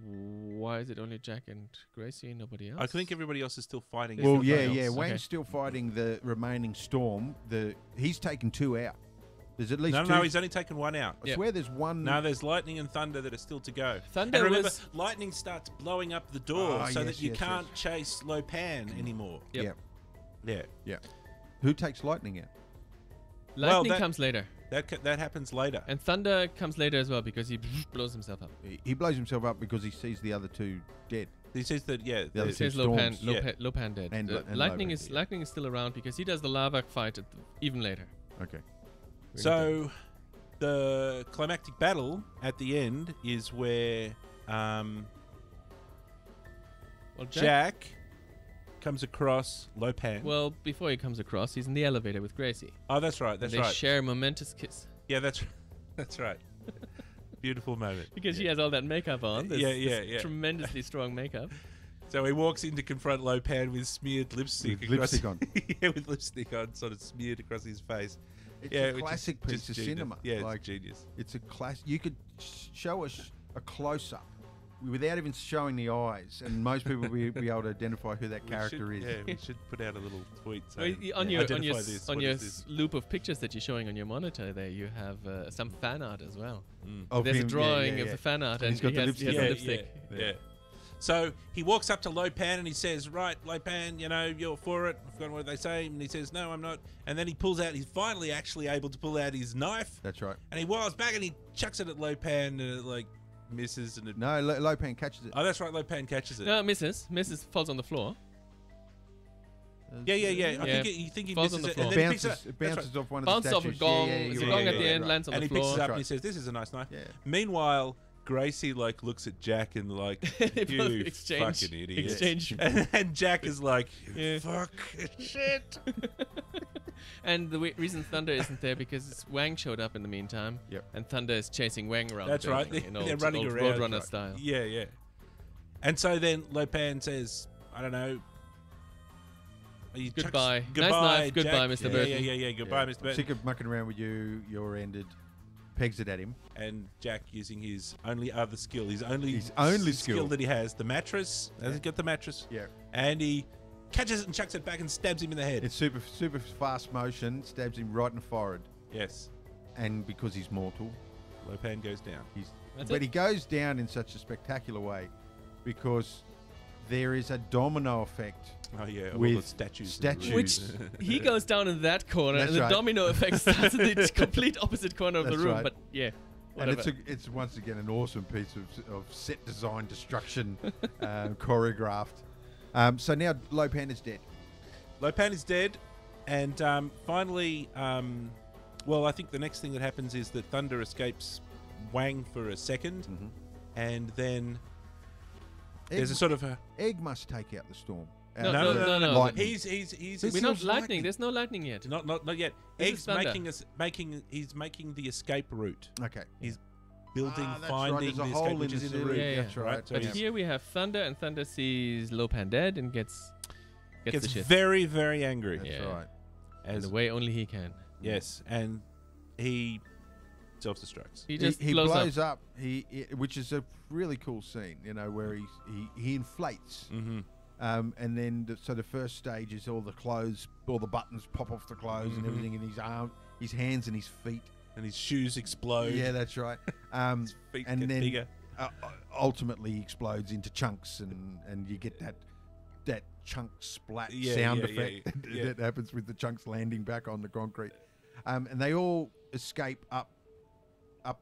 Why is it only Jack and Gracie and nobody else? I think everybody else is still fighting. There's Well, still yeah, fighting yeah. else. Wang's Okay. still fighting the remaining storm. He's taken 2 out. There's at least No, 2. no, he's only taken one out. I Yep. swear there's one. No, there's lightning and thunder that are still to go. Thunder and remember, was- lightning starts blowing up the door Ah, so yes, that you yes, can't chase Lo Pan anymore. Yep. Yeah, Yeah, yeah. Who takes lightning out? Lightning that- comes later, that happens later. and Thunder comes later as well because he blows himself up. He blows himself up because he sees the other 2 dead. He says that The other It two says Lopan, storms. Yeah. Lopan dead. And and Lightning Lopan, is yeah. Lightning is still around because he does the lava fight even later. Okay. So, the climactic battle at the end is where Well, Jack comes across Lo Pan. Well, before he comes across, he's in the elevator with Gracie. Oh, that's right. And That's they right. share a momentous kiss Yeah, that's right. Beautiful moment. because she has all that makeup on. This, Yeah, this yeah. tremendously strong makeup. So he walks in to confront Lo Pan with smeared lipstick. With across- lipstick on. Yeah, with lipstick on, sort of smeared across his face. It's Yeah, a which is classic just piece of genius. cinema. Yeah, it's like, genius. it's a class. You could show us a close up without even showing the eyes, and most people will be able to identify who that character we is. should, Yeah, we should put out a little tweet Well, saying, on your identify this. on What your is this? loop of pictures that you're showing on your monitor there, you have some fan art as well. Of There's him, a yeah, drawing yeah, of yeah. the fan art, And and he's got he the has, he has lipstick. the Yeah. lipstick. So he walks up to Lo Pan and he says, "Right, Lo Pan, you know, you're for it." I've forgotten what they say, and he says, "No, I'm not." And then he pulls out. He's finally actually able to pull out his knife, That's right. and he whirls back and he chucks it at Lo Pan, and it like misses and it, No, Lopan catches it. oh, that's right. Lopan catches it. No, misses. Misses, falls on the floor. Yeah. I Yeah. think you think he Falls on misses the it, and floor. then he picks it up. It That's bounces right. off one of Bounces the off a statues. gong. Yeah, There's a you're gong right, at the yeah, end, right. lands on And the he picks floor. it up That's and he right. says, "This is a nice knife." Yeah. Meanwhile, Gracie like looks at Jack and like, They "You both exchange. fucking idiot." Exchange. And Jack is like, Yeah. "Fuck shit." And the reason Thunder isn't there because Wang showed up in the meantime. Yep. And Thunder is chasing Wang around. That's the right. building in They're old, running old around. Roadrunner Right. style. Yeah. And so then Lopan says, "I don't know." He chucks- Goodbye. Nice Goodbye, knife. Goodbye, Jack. Mr. Burton. Yeah. Goodbye, Mr. Burton. Sick of mucking around with you. You're ended. Pegs it at him. And Jack using his only other skill, his only skill that he has, the mattress. Has he got the mattress? Yeah. And he catches it and chucks it back and stabs him in the head. It's super fast motion. Stabs him right in the forehead. Yes. And because he's mortal, Lopan goes down. he goes down in such a spectacular way because there is a domino effect. Oh yeah, all With the statues. statues. Which he goes down in that corner, That's and the right. domino effect starts in the complete opposite corner of the That's room. right. But yeah, And whatever. it's once again an awesome piece of set design destruction choreographed. So now Lopan is dead. Lopan is dead, and finally, well, I think the next thing that happens is that Thunder escapes Wang for a second, and then there's a sort of a Egg must take out the storm. No. Lightning. He's We're not feels lightning. lightning. There's no lightning yet. not yet. This is Egg's Thunder. he's making the escape route. Okay. He's building, That's right, finding there's a the hole escape, in which the is in the ceiling. route. Yeah, That's right. So But he's- here we have Thunder, and Thunder sees Lopan dead and gets the shit. very, very angry. That's Yeah. right. In As the way only he can. yes, and he self-destructs. He just he blows, blows up. up. Which is a really cool scene, where he inflates. Mm-hmm. And then the first stage is all the clothes, all the buttons pop off the clothes and everything in his arm, his hands and his feet. And his shoes explode. Yeah, that's right. His feet and get then bigger. ultimately explodes into chunks, and you get that chunk splat sound effect that happens with the chunks landing back on the concrete. And they all escape up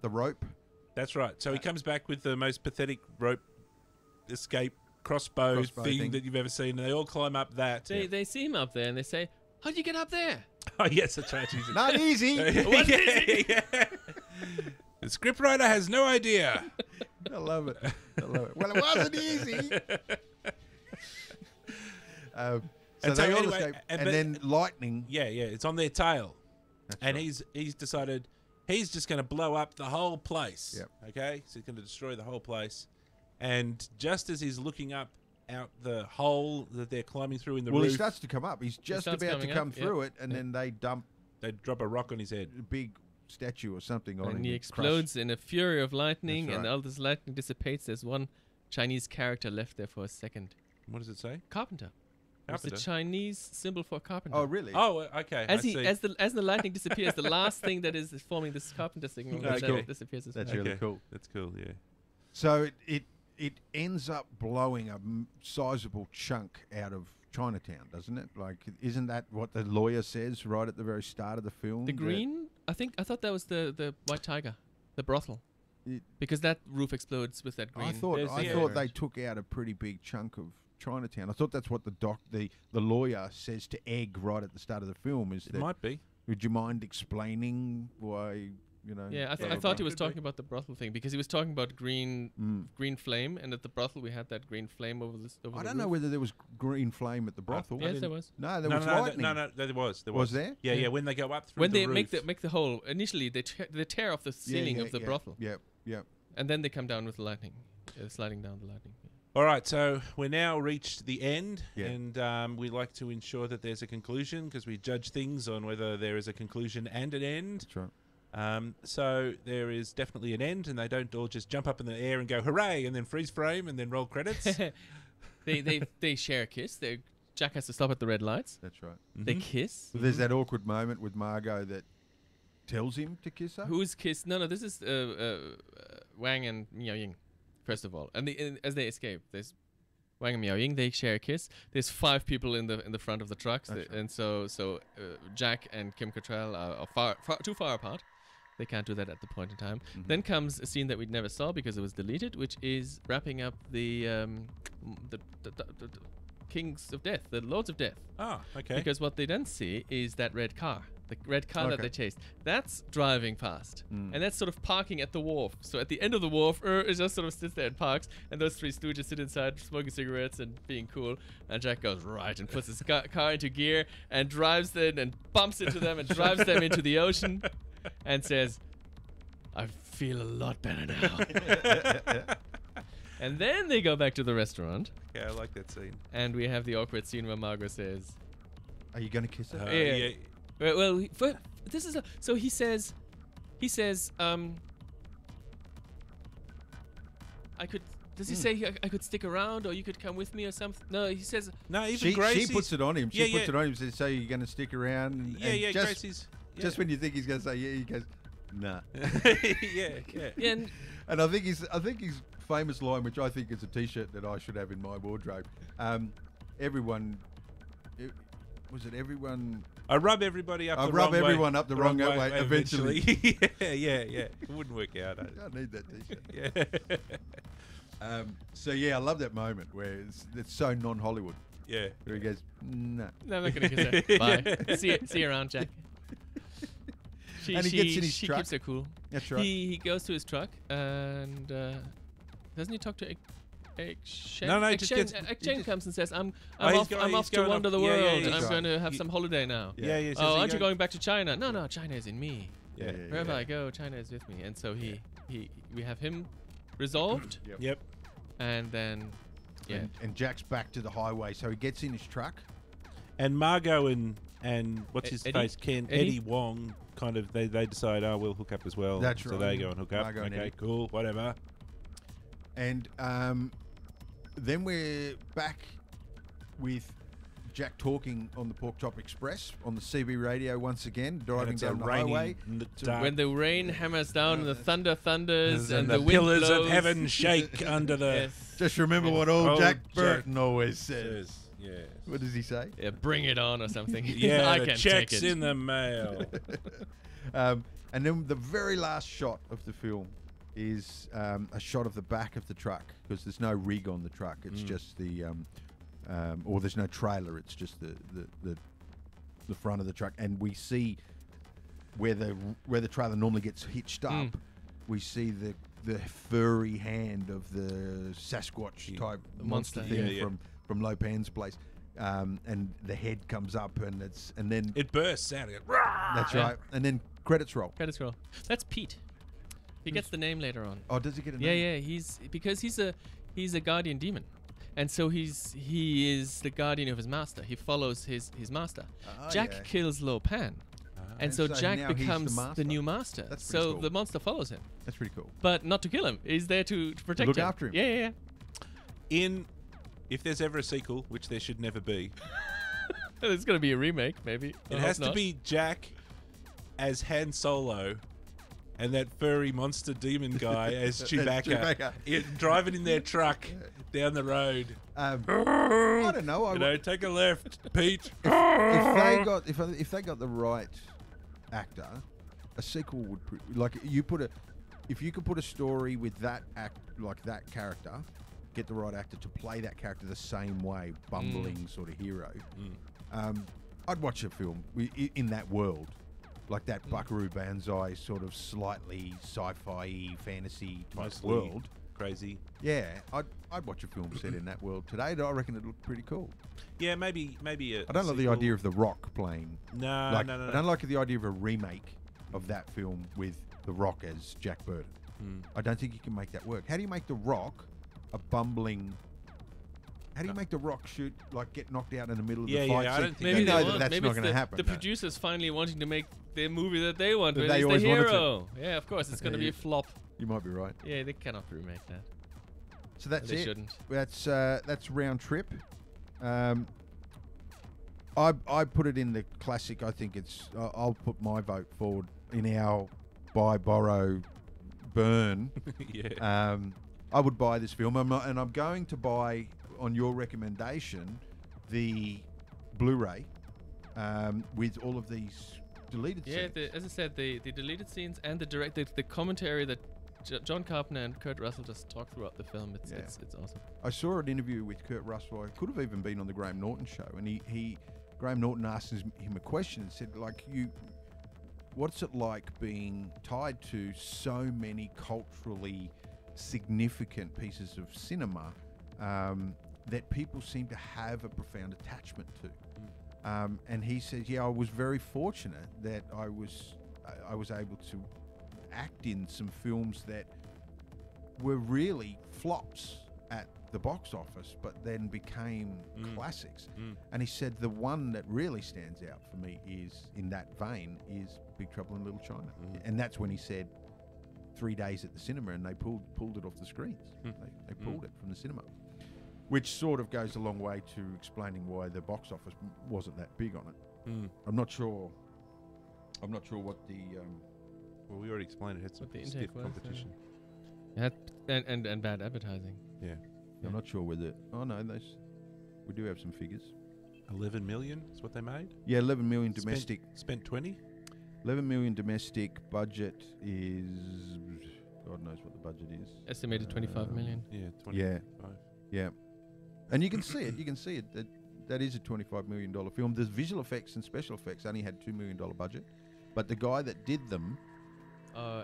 the rope. That's right. So he comes back with the most pathetic rope escape crossbow thing that you've ever seen, and they all climb up that. They see him up there and they say, "How'd you get up there?" Oh yes, that's right. Jesus. Not easy. Yeah. The scriptwriter has no idea. I love it. Well, it wasn't easy. So And they so all anyway, escape, and and but- then lightning. Yeah, it's on their tail, and right. he's decided he's just going to blow up the whole place. Yep. Okay, so he's going to destroy the whole place, and just as he's looking up out the hole that they're climbing through in the Well, roof, he starts to come up. He's just starts about to coming come up, through it, and then they dump they drop a rock on his head. a big statue or something on him. And he and explodes in a fury of lightning, That's and right. all this lightning dissipates. There's one Chinese character left there for a second. What does it say? Carpenter. It's the Carpenter? Chinese symbol for carpenter. Oh, really? Oh, okay. As I see. as the lightning disappears, the last thing that is forming this carpenter signal That's that cool. disappears as That's well. really cool. That's cool. Yeah. So it ends up blowing a sizable chunk out of Chinatown, doesn't it? Like, isn't that what the lawyer says right at the very start of the film? The that green? I thought that was the white tiger, the brothel, It- because that roof explodes with that green. I thought There's the they orange. took out a pretty big chunk of Chinatown. I thought that's what the lawyer says to Egg right at the start of the film. Is It that might be. would you mind explaining why? Yeah, I thought he was talking about the brothel thing because he was talking about green flame, and at the brothel we had that green flame over this. Over I the don't know roof. whether there was green flame at the brothel. Yes, there was. No, there No, was no, lightning. no, there was. There Was there? Yeah, Yeah. yeah. When they go up through When the they roof. make the hole, initially they tear off the ceiling of the brothel, Yep, yep. and then they come down with the lightning, sliding down the lightning. All right, so we're now reached the end, Yeah. and we like to ensure that there's a conclusion because we judge things on whether there is a conclusion and an end. That's right. So there is definitely an end, and they don't all just jump up in the air and go hooray, and then freeze frame, and then roll credits. they share a kiss. Jack has to stop at the red lights. That's right. They kiss. There's that awkward moment with Margot that tells him to kiss her. Who's kiss? No, this is Wang and Miao Ying, first of all. And as they escape, there's Wang and Miao Ying. They share a kiss. There's 5 people in the front of the trucks, That's right. and so Jack and Kim Cattrall are too far apart. They can't do that at the point in time. Then comes a scene that we never saw because it was deleted, which is wrapping up the Kings of Death, the Lords of Death. Ah, okay. Because what they then see is that red car. The red car that they chased. That's driving past. And that's sort of parking at the wharf. So at the end of the wharf, it just sort of sits there and parks. And those three stooges sit inside smoking cigarettes and being cool. And Jack goes, right, and puts his car into gear and drives in and bumps into them and drives them into the ocean and says, I feel a lot better now. And then they go back to the restaurant. Yeah, I like that scene. And we have the awkward scene where Margot says, Are you going to kiss her? Yeah. Well, this is so he says, I could. Does he say I could stick around or you could come with me or something? No, he says. No, even Gracie's. She puts it on him. She puts it on him. Says, "So you're going to stick around?" And Gracie's. Yeah. Just when you think he's going to say yeah, he goes, "Nah." Yeah. And I think his famous line, which I think is a T-shirt that I should have in my wardrobe. Everyone. I rub everybody up. I rub everyone up the wrong way eventually. yeah. It wouldn't work out. I need that T-shirt. Yeah. So yeah, I love that moment where it's so non-Hollywood. Yeah. Where he goes, no. No, I'm not going to kiss her. Bye. See you around, Jack. And he gets in his she truck. Keeps her cool. That's right. He goes to his truck and doesn't he talk to Shane? No, he just gets... Shane comes and says, I'm he's off to wander the world and I'm right. going to have some holiday now. Yeah. Oh, aren't you going back to China? No, China is in me. Yeah. Wherever I go, China is with me. And so we have him resolved. Yep. And then, and Jack's back to the highway, so he gets in his truck. And Margot and what's his Eddie? face, Eddie Wong, kind of they decide, we'll hook up as well. That's so right. they go and hook up. Margot and okay, Eddie. cool, whatever. And then we're back with Jack talking on the Pork Chop Express on the CB radio once again, driving down the highway. When the rain hammers down and the thunder thunders and the wind pillars blows. of heaven shake under the... Yes. Just remember what old Jack Burton always says. Yes. What does he say? Yeah, bring it on or something. Yeah, I the can check's take it. in the mail. And then the very last shot of the film is a shot of the back of the truck, because there's no rig on the truck. It's just the, or there's no trailer. It's just the front of the truck, and we see where the trailer normally gets hitched up. We see the furry hand of the Sasquatch type monster thing from Lopan's place. And the head comes up, and then it bursts out. That's right. And then credits roll. Credits roll. That's Pete. He gets the name later on. Oh, does he get a name? Yeah. He's a guardian demon, and so he is the guardian of his master. He follows his master. Jack kills Lopan, and so Jack now he's becomes the the new master. That's pretty So cool. the monster follows him, That's pretty cool. but not to kill him. He's there to protect Look him. after him. Yeah. If there's ever a sequel, which there should never be, There's going to be a remake, maybe. it has to be Jack as Han Solo and that furry monster demon guy as Chewbacca, driving in their truck down the road. I don't know. Take a left, Pete. If they got the right actor, a sequel would if you could put a story with that that character, get the right actor to play that character the same way, bumbling sort of hero. I'd watch a film in that world, like that Buckaroo Banzai sort of slightly sci-fi fantasy type Mostly world. Crazy. Yeah, I'd watch a film set in that world today. I reckon it'd look pretty cool. Yeah, maybe. I don't like the idea of The Rock playing. No. I don't like the idea of a remake of that film with The Rock as Jack Burton. I don't think you can make that work. How do you make The Rock a bumbling? How do you make The Rock get knocked out in the middle of the fight? I don't think Maybe that's maybe not going to happen. The producers finally wanting to make the movie that they want. That Where they he's the always wanted to. hero. Yeah, of course, it's going to be a flop. You might be right. Yeah, they cannot remake that. So that's They it. shouldn't. That's Round Trip. I put it in the classic. I think it's. I'll put my vote forward in our buy, borrow, burn. Yeah. I would buy this film, and I'm going to buy, on your recommendation, the Blu-ray with all of these deleted Yeah, scenes. as I said, the deleted scenes and the commentary that John Carpenter and Kurt Russell just talk throughout the film. It's awesome. I saw an interview with Kurt Russell. It could have even been on the Graham Norton show, and Graham Norton asked him a question and said, like, what's it like being tied to so many culturally significant pieces of cinema that people seem to have a profound attachment to? And he says, yeah, I was very fortunate that I was able to act in some films that were really flops at the box office, but then became classics. And he said the one that really stands out for me is, in that vein, is Big Trouble in Little China. And that's when he said 3 days at the cinema, and they pulled it off the screens. They pulled it from the cinema, which sort of goes a long way to explaining why the box office wasn't that big on it. I'm not sure what the well, we already explained it. Had some What the stiff intake was, competition. And bad advertising. Yeah. I'm not sure whether. Oh no, we do have some figures. 11 million is what they made. Yeah, 11 million domestic. Spent 20. 11 million domestic. Budget is, God knows what the budget is. Estimated 25 million. Yeah, 25. Yeah, and you can see it. You can see it. That is a $25 million film. The visual effects and special effects only had $2 million budget, but the guy that did them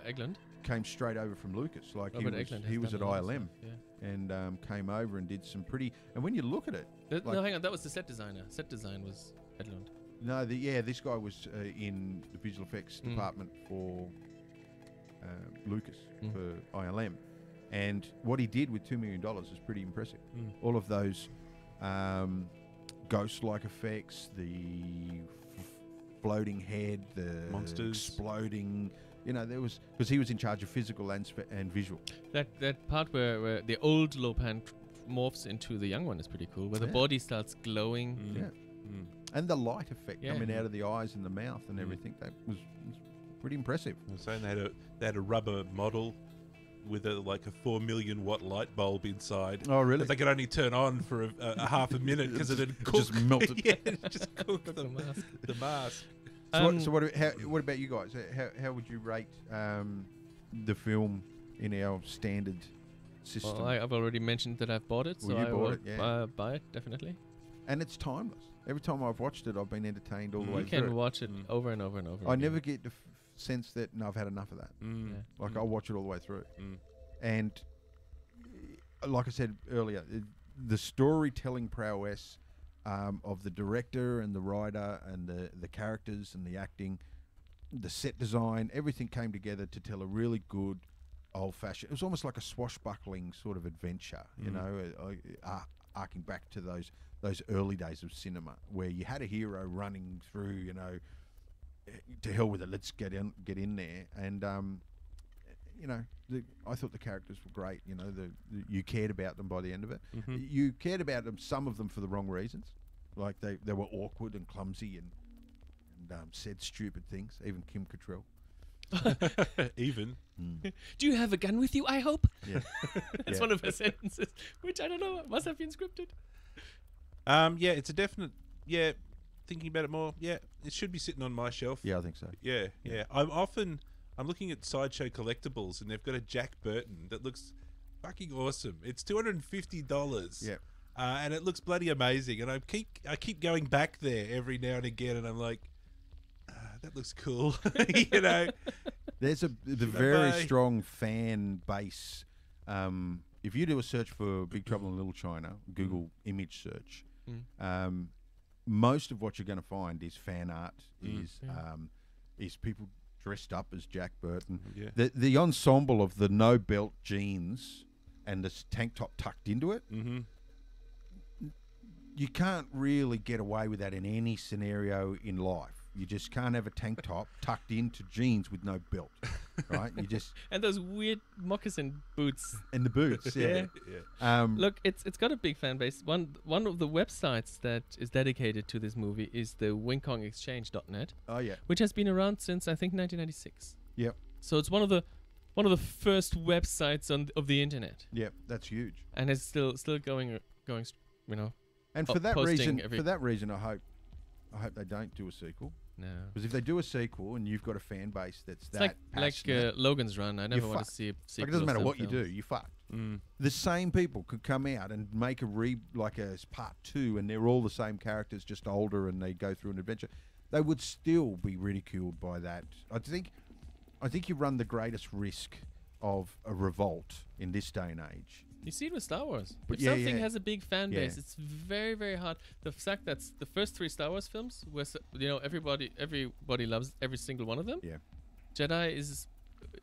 Eglund. came straight over from Lucas. Like Eglund he was at done a lot of ILM stuff, yeah. and came over and did some pretty. And when you look at it, No, hang on. That was the set designer. Set design was Eglund. no, this guy was in the visual effects department for Lucas for ILM, and what he did with $2 million is pretty impressive. All of those ghost-like effects, the floating head, the Monsters. exploding. There was, because he was in charge of physical and visual. That part where the old Lopan morphs into the young one is pretty cool, where the body starts glowing. And the light effect Yeah. coming out of the eyes and the mouth and everything, that was pretty impressive. I was saying they had a rubber model with a 4 million watt light bulb inside. Oh, really? That they could only turn on for a half a minute because it had cooked. Just melted. Yeah, it just cooked the mask. So what about you guys? How would you rate the film in our standard system? Well, I've already mentioned that I've bought it, so Well, you I bought will it, yeah. buy it, definitely. And it's timeless. Every time I've watched it, I've been entertained all the way You through. can watch it over and over and over I again. never get the sense that, no, I've had enough of that. Yeah. I'll watch it all the way through. And like I said earlier, the storytelling prowess of the director and the writer and the characters and the acting, the set design, everything came together to tell a really good old-fashioned. It was almost like a swashbuckling sort of adventure, arcing back to those early days of cinema where you had a hero running through, to hell with it, let's get in there. And I thought the characters were great. You cared about them by the end of it. You cared about them, some of them for the wrong reasons, like they were awkward and clumsy and said stupid things. Even Kim Cattrall. Even. Do you have a gun with you, I hope? Yeah. That's one of her sentences, which I don't know, must have been scripted. Yeah, it's a definite. Yeah, thinking about it more. Yeah, it should be sitting on my shelf. Yeah, I think so. Yeah. I'm looking at Sideshow Collectibles, and they've got a Jack Burton that looks fucking awesome. It's $250. Yeah. And it looks bloody amazing. And I keep going back there every now and again, and I'm like, that looks cool. There's the very strong fan base. If you do a search for Big Trouble in Little China, Google image search, most of what you're going to find is fan art, is people dressed up as Jack Burton. Yeah. The ensemble of the no belt jeans and this tank top tucked into it. You can't really get away with that in any scenario in life. You just can't have a tank top tucked into jeans with no belt, right? You just And those weird moccasin boots. and the boots, yeah. Look, it's got a big fan base. One of the websites that is dedicated to this movie is the wingkongexchange.net, Oh yeah, which has been around since I think 1996. yep, So it's one of the first websites of the internet, yep. That's huge. and it's still going. And for that posting reason, every- I hope they don't do a sequel. No. Because if they do a sequel and you've got a fan base that's It's that like passionate, Logan's Run. I never want to fucked. see a like sequel. it doesn't of matter some what you do, films. you fucked. Mm. The same people could come out and make a like a part 2, and they're all the same characters, just older, and they go through an adventure. They would still be ridiculed by that. I think you run the greatest risk of a revolt in this day and age. You see it with Star Wars. But If yeah, something yeah. has a big fan Yeah. base, it's very, very hard. The fact that the first 3 Star Wars films was, everybody loves every single one of them. Yeah. Jedi is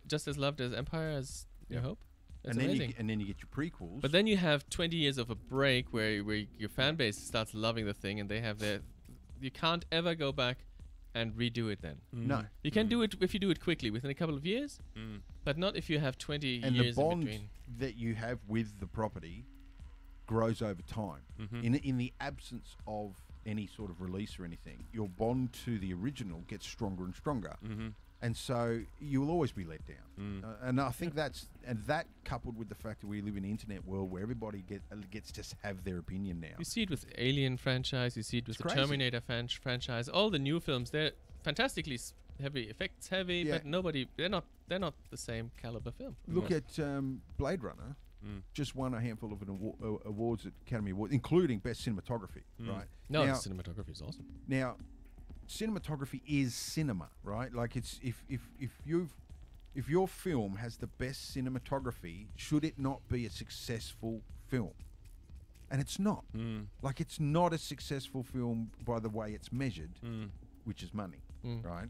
just as loved as Empire as New Yeah. Hope. That's And then amazing. you get your prequels. But then you have 20 years of a break where your fan base starts loving the thing, and they have their. You can't ever go back and redo it then. no. You can do it if you do it quickly within a couple of years, Mm. but not if you have 20 And the years in bond between. that you have with the property grows over time. Mhm. In the absence of any sort of release or anything, your bond to the original gets stronger and stronger. Mm-hmm. And so you will always be let down. Mm. And I think that coupled with the fact that we live in an internet world where everybody gets to have their opinion now. You see it with Alien franchise. You see it with It's the crazy. Terminator franchise. All the new films, they're fantastically heavy, effects heavy, Yeah. but they're not the same caliber film. Look at Blade Runner. Mm. Just won a handful of awards at Academy Awards, including Best Cinematography, right? No, Now- the cinematography is awesome. Now, cinematography is cinema, right? Like it's if your film has the best cinematography, should it not be a successful film? And it's not. Mm. Like it's not a successful film by the way it's measured, Mm. which is money, Mm. right?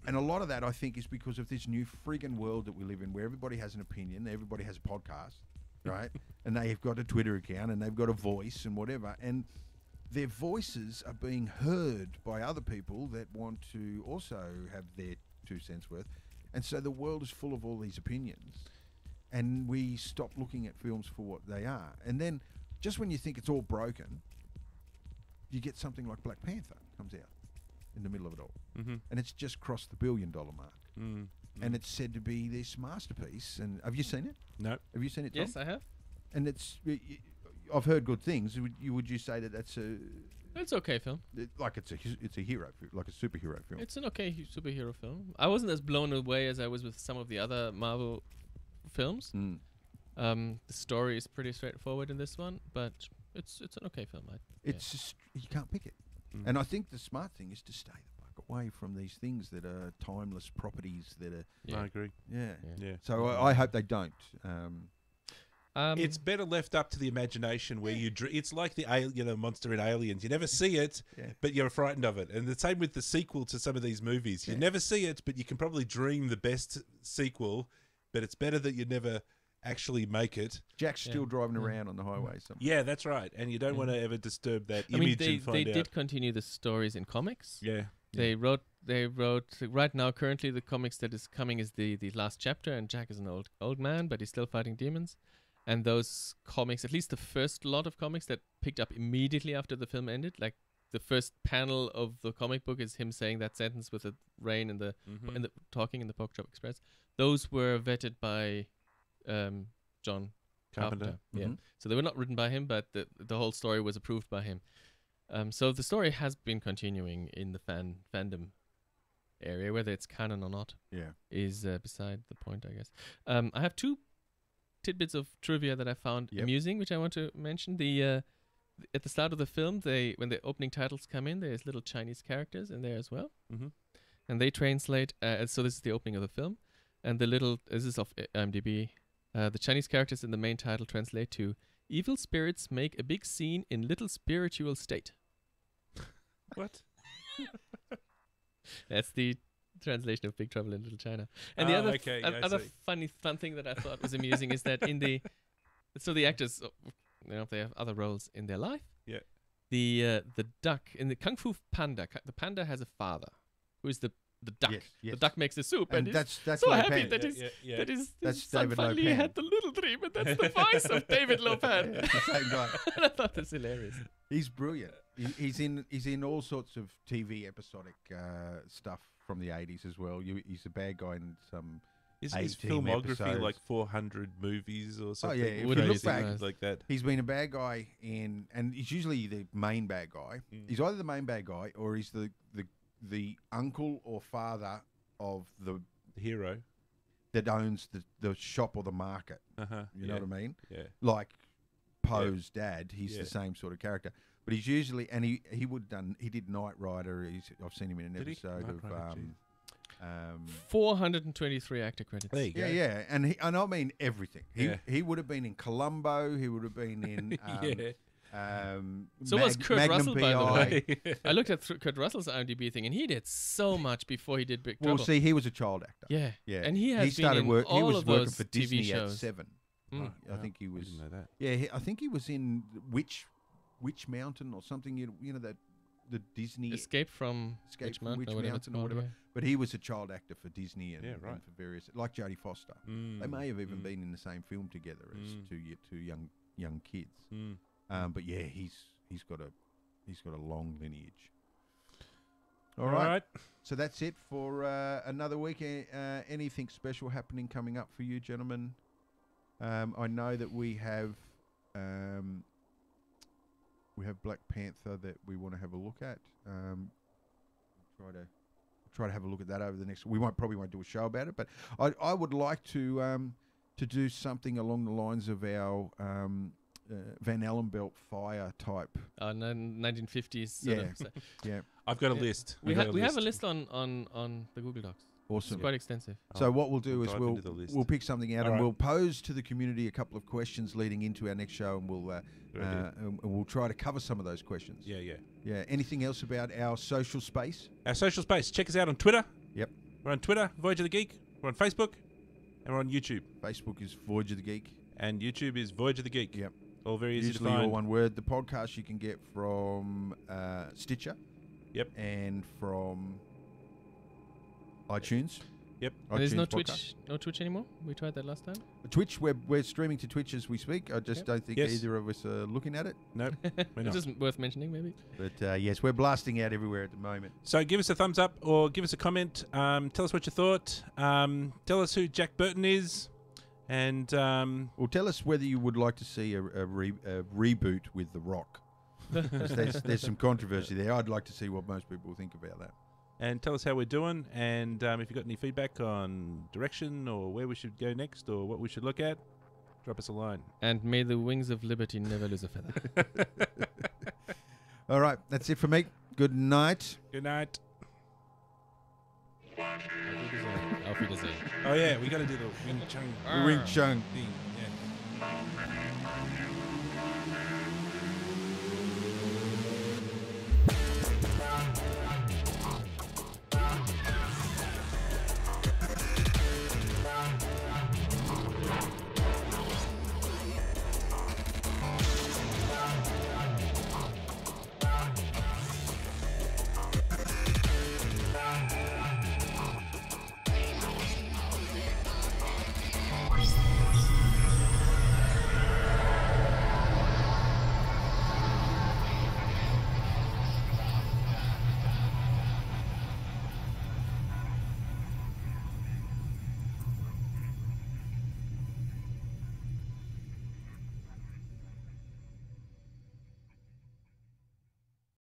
And a lot of that, I think, is because of this new friggin' world that we live in, where everybody has an opinion, everybody has a podcast, right? And they've got a Twitter account, and they've got a voice, and whatever. And their voices are being heard by other people that want to also have their 2 cents worth. And so the world is full of all these opinions. And we stop looking at films for what they are. And then, just when you think it's all broken, you get something like Black Panther comes out in the middle of it all. Mm-hmm. And it's just crossed the $1 billion mark. Mm. And it's said to be this masterpiece. And have you seen it? No. Have you seen it, Tom? Yes, I have. And I've heard good things. Would you say that that's It's okay film. like it's a hero, like a superhero film? It's an okay superhero film. I wasn't as blown away as I was with some of the other Marvel films. Mm. The story is pretty straightforward in this one, but it's an okay film. It's just, you can't pick it. Mm. And I think the smart thing is to stay the fuck away from these things that are timeless properties that are, Yeah. I agree. yeah. Yeah. So I hope they don't. It's better left up to the imagination where it's like the monster in Aliens. You never see it, Yeah. but you're frightened of it. And the same with the sequel to some of these movies. You Yeah. never see it, but you can probably dream the best sequel, but it's better that you never actually make it. Jack's still Yeah. driving Yeah. around on the highway. So. Yeah, that's right. And you don't Yeah. want to ever disturb that I mean, image they and find out. did continue the stories in comics. Yeah. They wrote right now. Currently, the comics that is coming is the last chapter, and Jack is an old man, but he's still fighting demons. And those comics, at least the first lot of comics that picked up immediately after the film ended, like the first panel of the comic book is him saying that sentence with the rain and the Mhm. and the talking in the Pork Chop Express. Those were vetted by John Carpenter. Yeah. Mhm. So they were not written by him, but the whole story was approved by him. So the story has been continuing in the fandom area, whether it's canon or not Yeah. is beside the point, I guess. I have 2 tidbits of trivia that I found Yep. amusing, which I want to mention. The at the start of the film, when the opening titles come in, there's little Chinese characters in there as well, Mhm. and they translate. So this is the opening of the film, and this is off IMDb. The Chinese characters in the main title translate to "Evil spirits make a big scene in little spiritual state." What? That's the translation of Big Trouble in Little China. And Oh, the other okay, I other see. fun thing that I thought was amusing is that so the actors, they have other roles in their life. Yeah. The duck in the Kung Fu Panda, the panda has a father who is the duck. Yes, yes. The duck makes the soup, And he's that's so Lo happy Pan. that Yeah. That's his son David finally Lopan. had the little dream, and that's the voice of David Lopan. Yeah, it's the same guy. And I thought that's hilarious. He's brilliant. He's in all sorts of TV episodic stuff from the 80s as well. He's a bad guy in some. Is his 18 filmography episodes. like 400 movies or something? yeah, if you look back- like that. He's been a bad guy and he's usually the main bad guy. Mm. He's either the main bad guy or he's the the uncle or father of the hero that owns the shop or the market. You know what I mean? Yeah. Like Poe's dad, he's Yeah. the same sort of character. But he's usually, and he did Knight Rider. I've seen him in an Did he? episode Knight of Rider, 423 actor credits. There you go. yeah, and I mean everything. Yeah. He would have been in Columbo. He would have been in So was Kurt Magnum Russell, by the PI. way. I looked at Kurt Russell's IMDb thing, and he did so much before he did Big Well, Trouble. see, he was a child actor. Yeah, Yeah, and he has started been in work. all He was of working those for TV Disney shows. at 7. Mm. I think he was. I didn't know that. Yeah, I think he was in Witch Mountain or something. You know that the Disney Escape from Escape Witch from Mountain Witch or whatever it's Mountain or called, whatever. yeah. But he was a child actor for Disney and, Yeah, right. and for various, like Jodie Foster. They may have even been in the same film together as two young kids. But yeah, he's got a long lineage. All right. So that's it for another week. Anything special happening coming up for you, gentlemen? I know that we have Black Panther that we want to have a look at. Try to have a look at that over the next. We probably won't do a show about it, but I would like to do something along the lines of our Van Allenbelt fire type. 1950s. Sort of. Yeah. I've got a list. We have a list on the Google Docs. Awesome. It's quite extensive. So what we'll do is dive into the list. we'll pick something out All and right. we'll pose to the community a couple of questions leading into our next show, and we'll try to cover some of those questions. Yeah. Anything else about our social space? Our social space. Check us out on Twitter. Yep. We're on Twitter, Voyage of the Geek. We're on Facebook, and we're on YouTube. Facebook is Voyage of the Geek. And YouTube is Voyage of the Geek. Yep. All very easy Usually to all find. one word. The podcast you can get from Stitcher. Yep. And from iTunes. Yep. And there's no podcast. Twitch anymore. We tried that last time. Twitch, we're streaming to Twitch as we speak. I just don't think Yes. either of us are looking at it. Nope. We're It's not. just worth mentioning, maybe. But yes, we're blasting out everywhere at the moment. So give us a thumbs up or give us a comment. Tell us what you thought. Tell us who Jack Burton is. And Well, tell us whether you would like to see a reboot with The Rock. 'Cause there's some controversy there. I'd like to see what most people think about that. and tell us how we're doing. And if you've got any feedback on direction or where we should go next or what we should look at, drop us a line. And may the wings of liberty never lose a feather. All right, that's it for me. Good night. Good night. Auf Wiedersehen. Oh, yeah, we got to do the Wing Chun Wing Chun. thing. Yeah.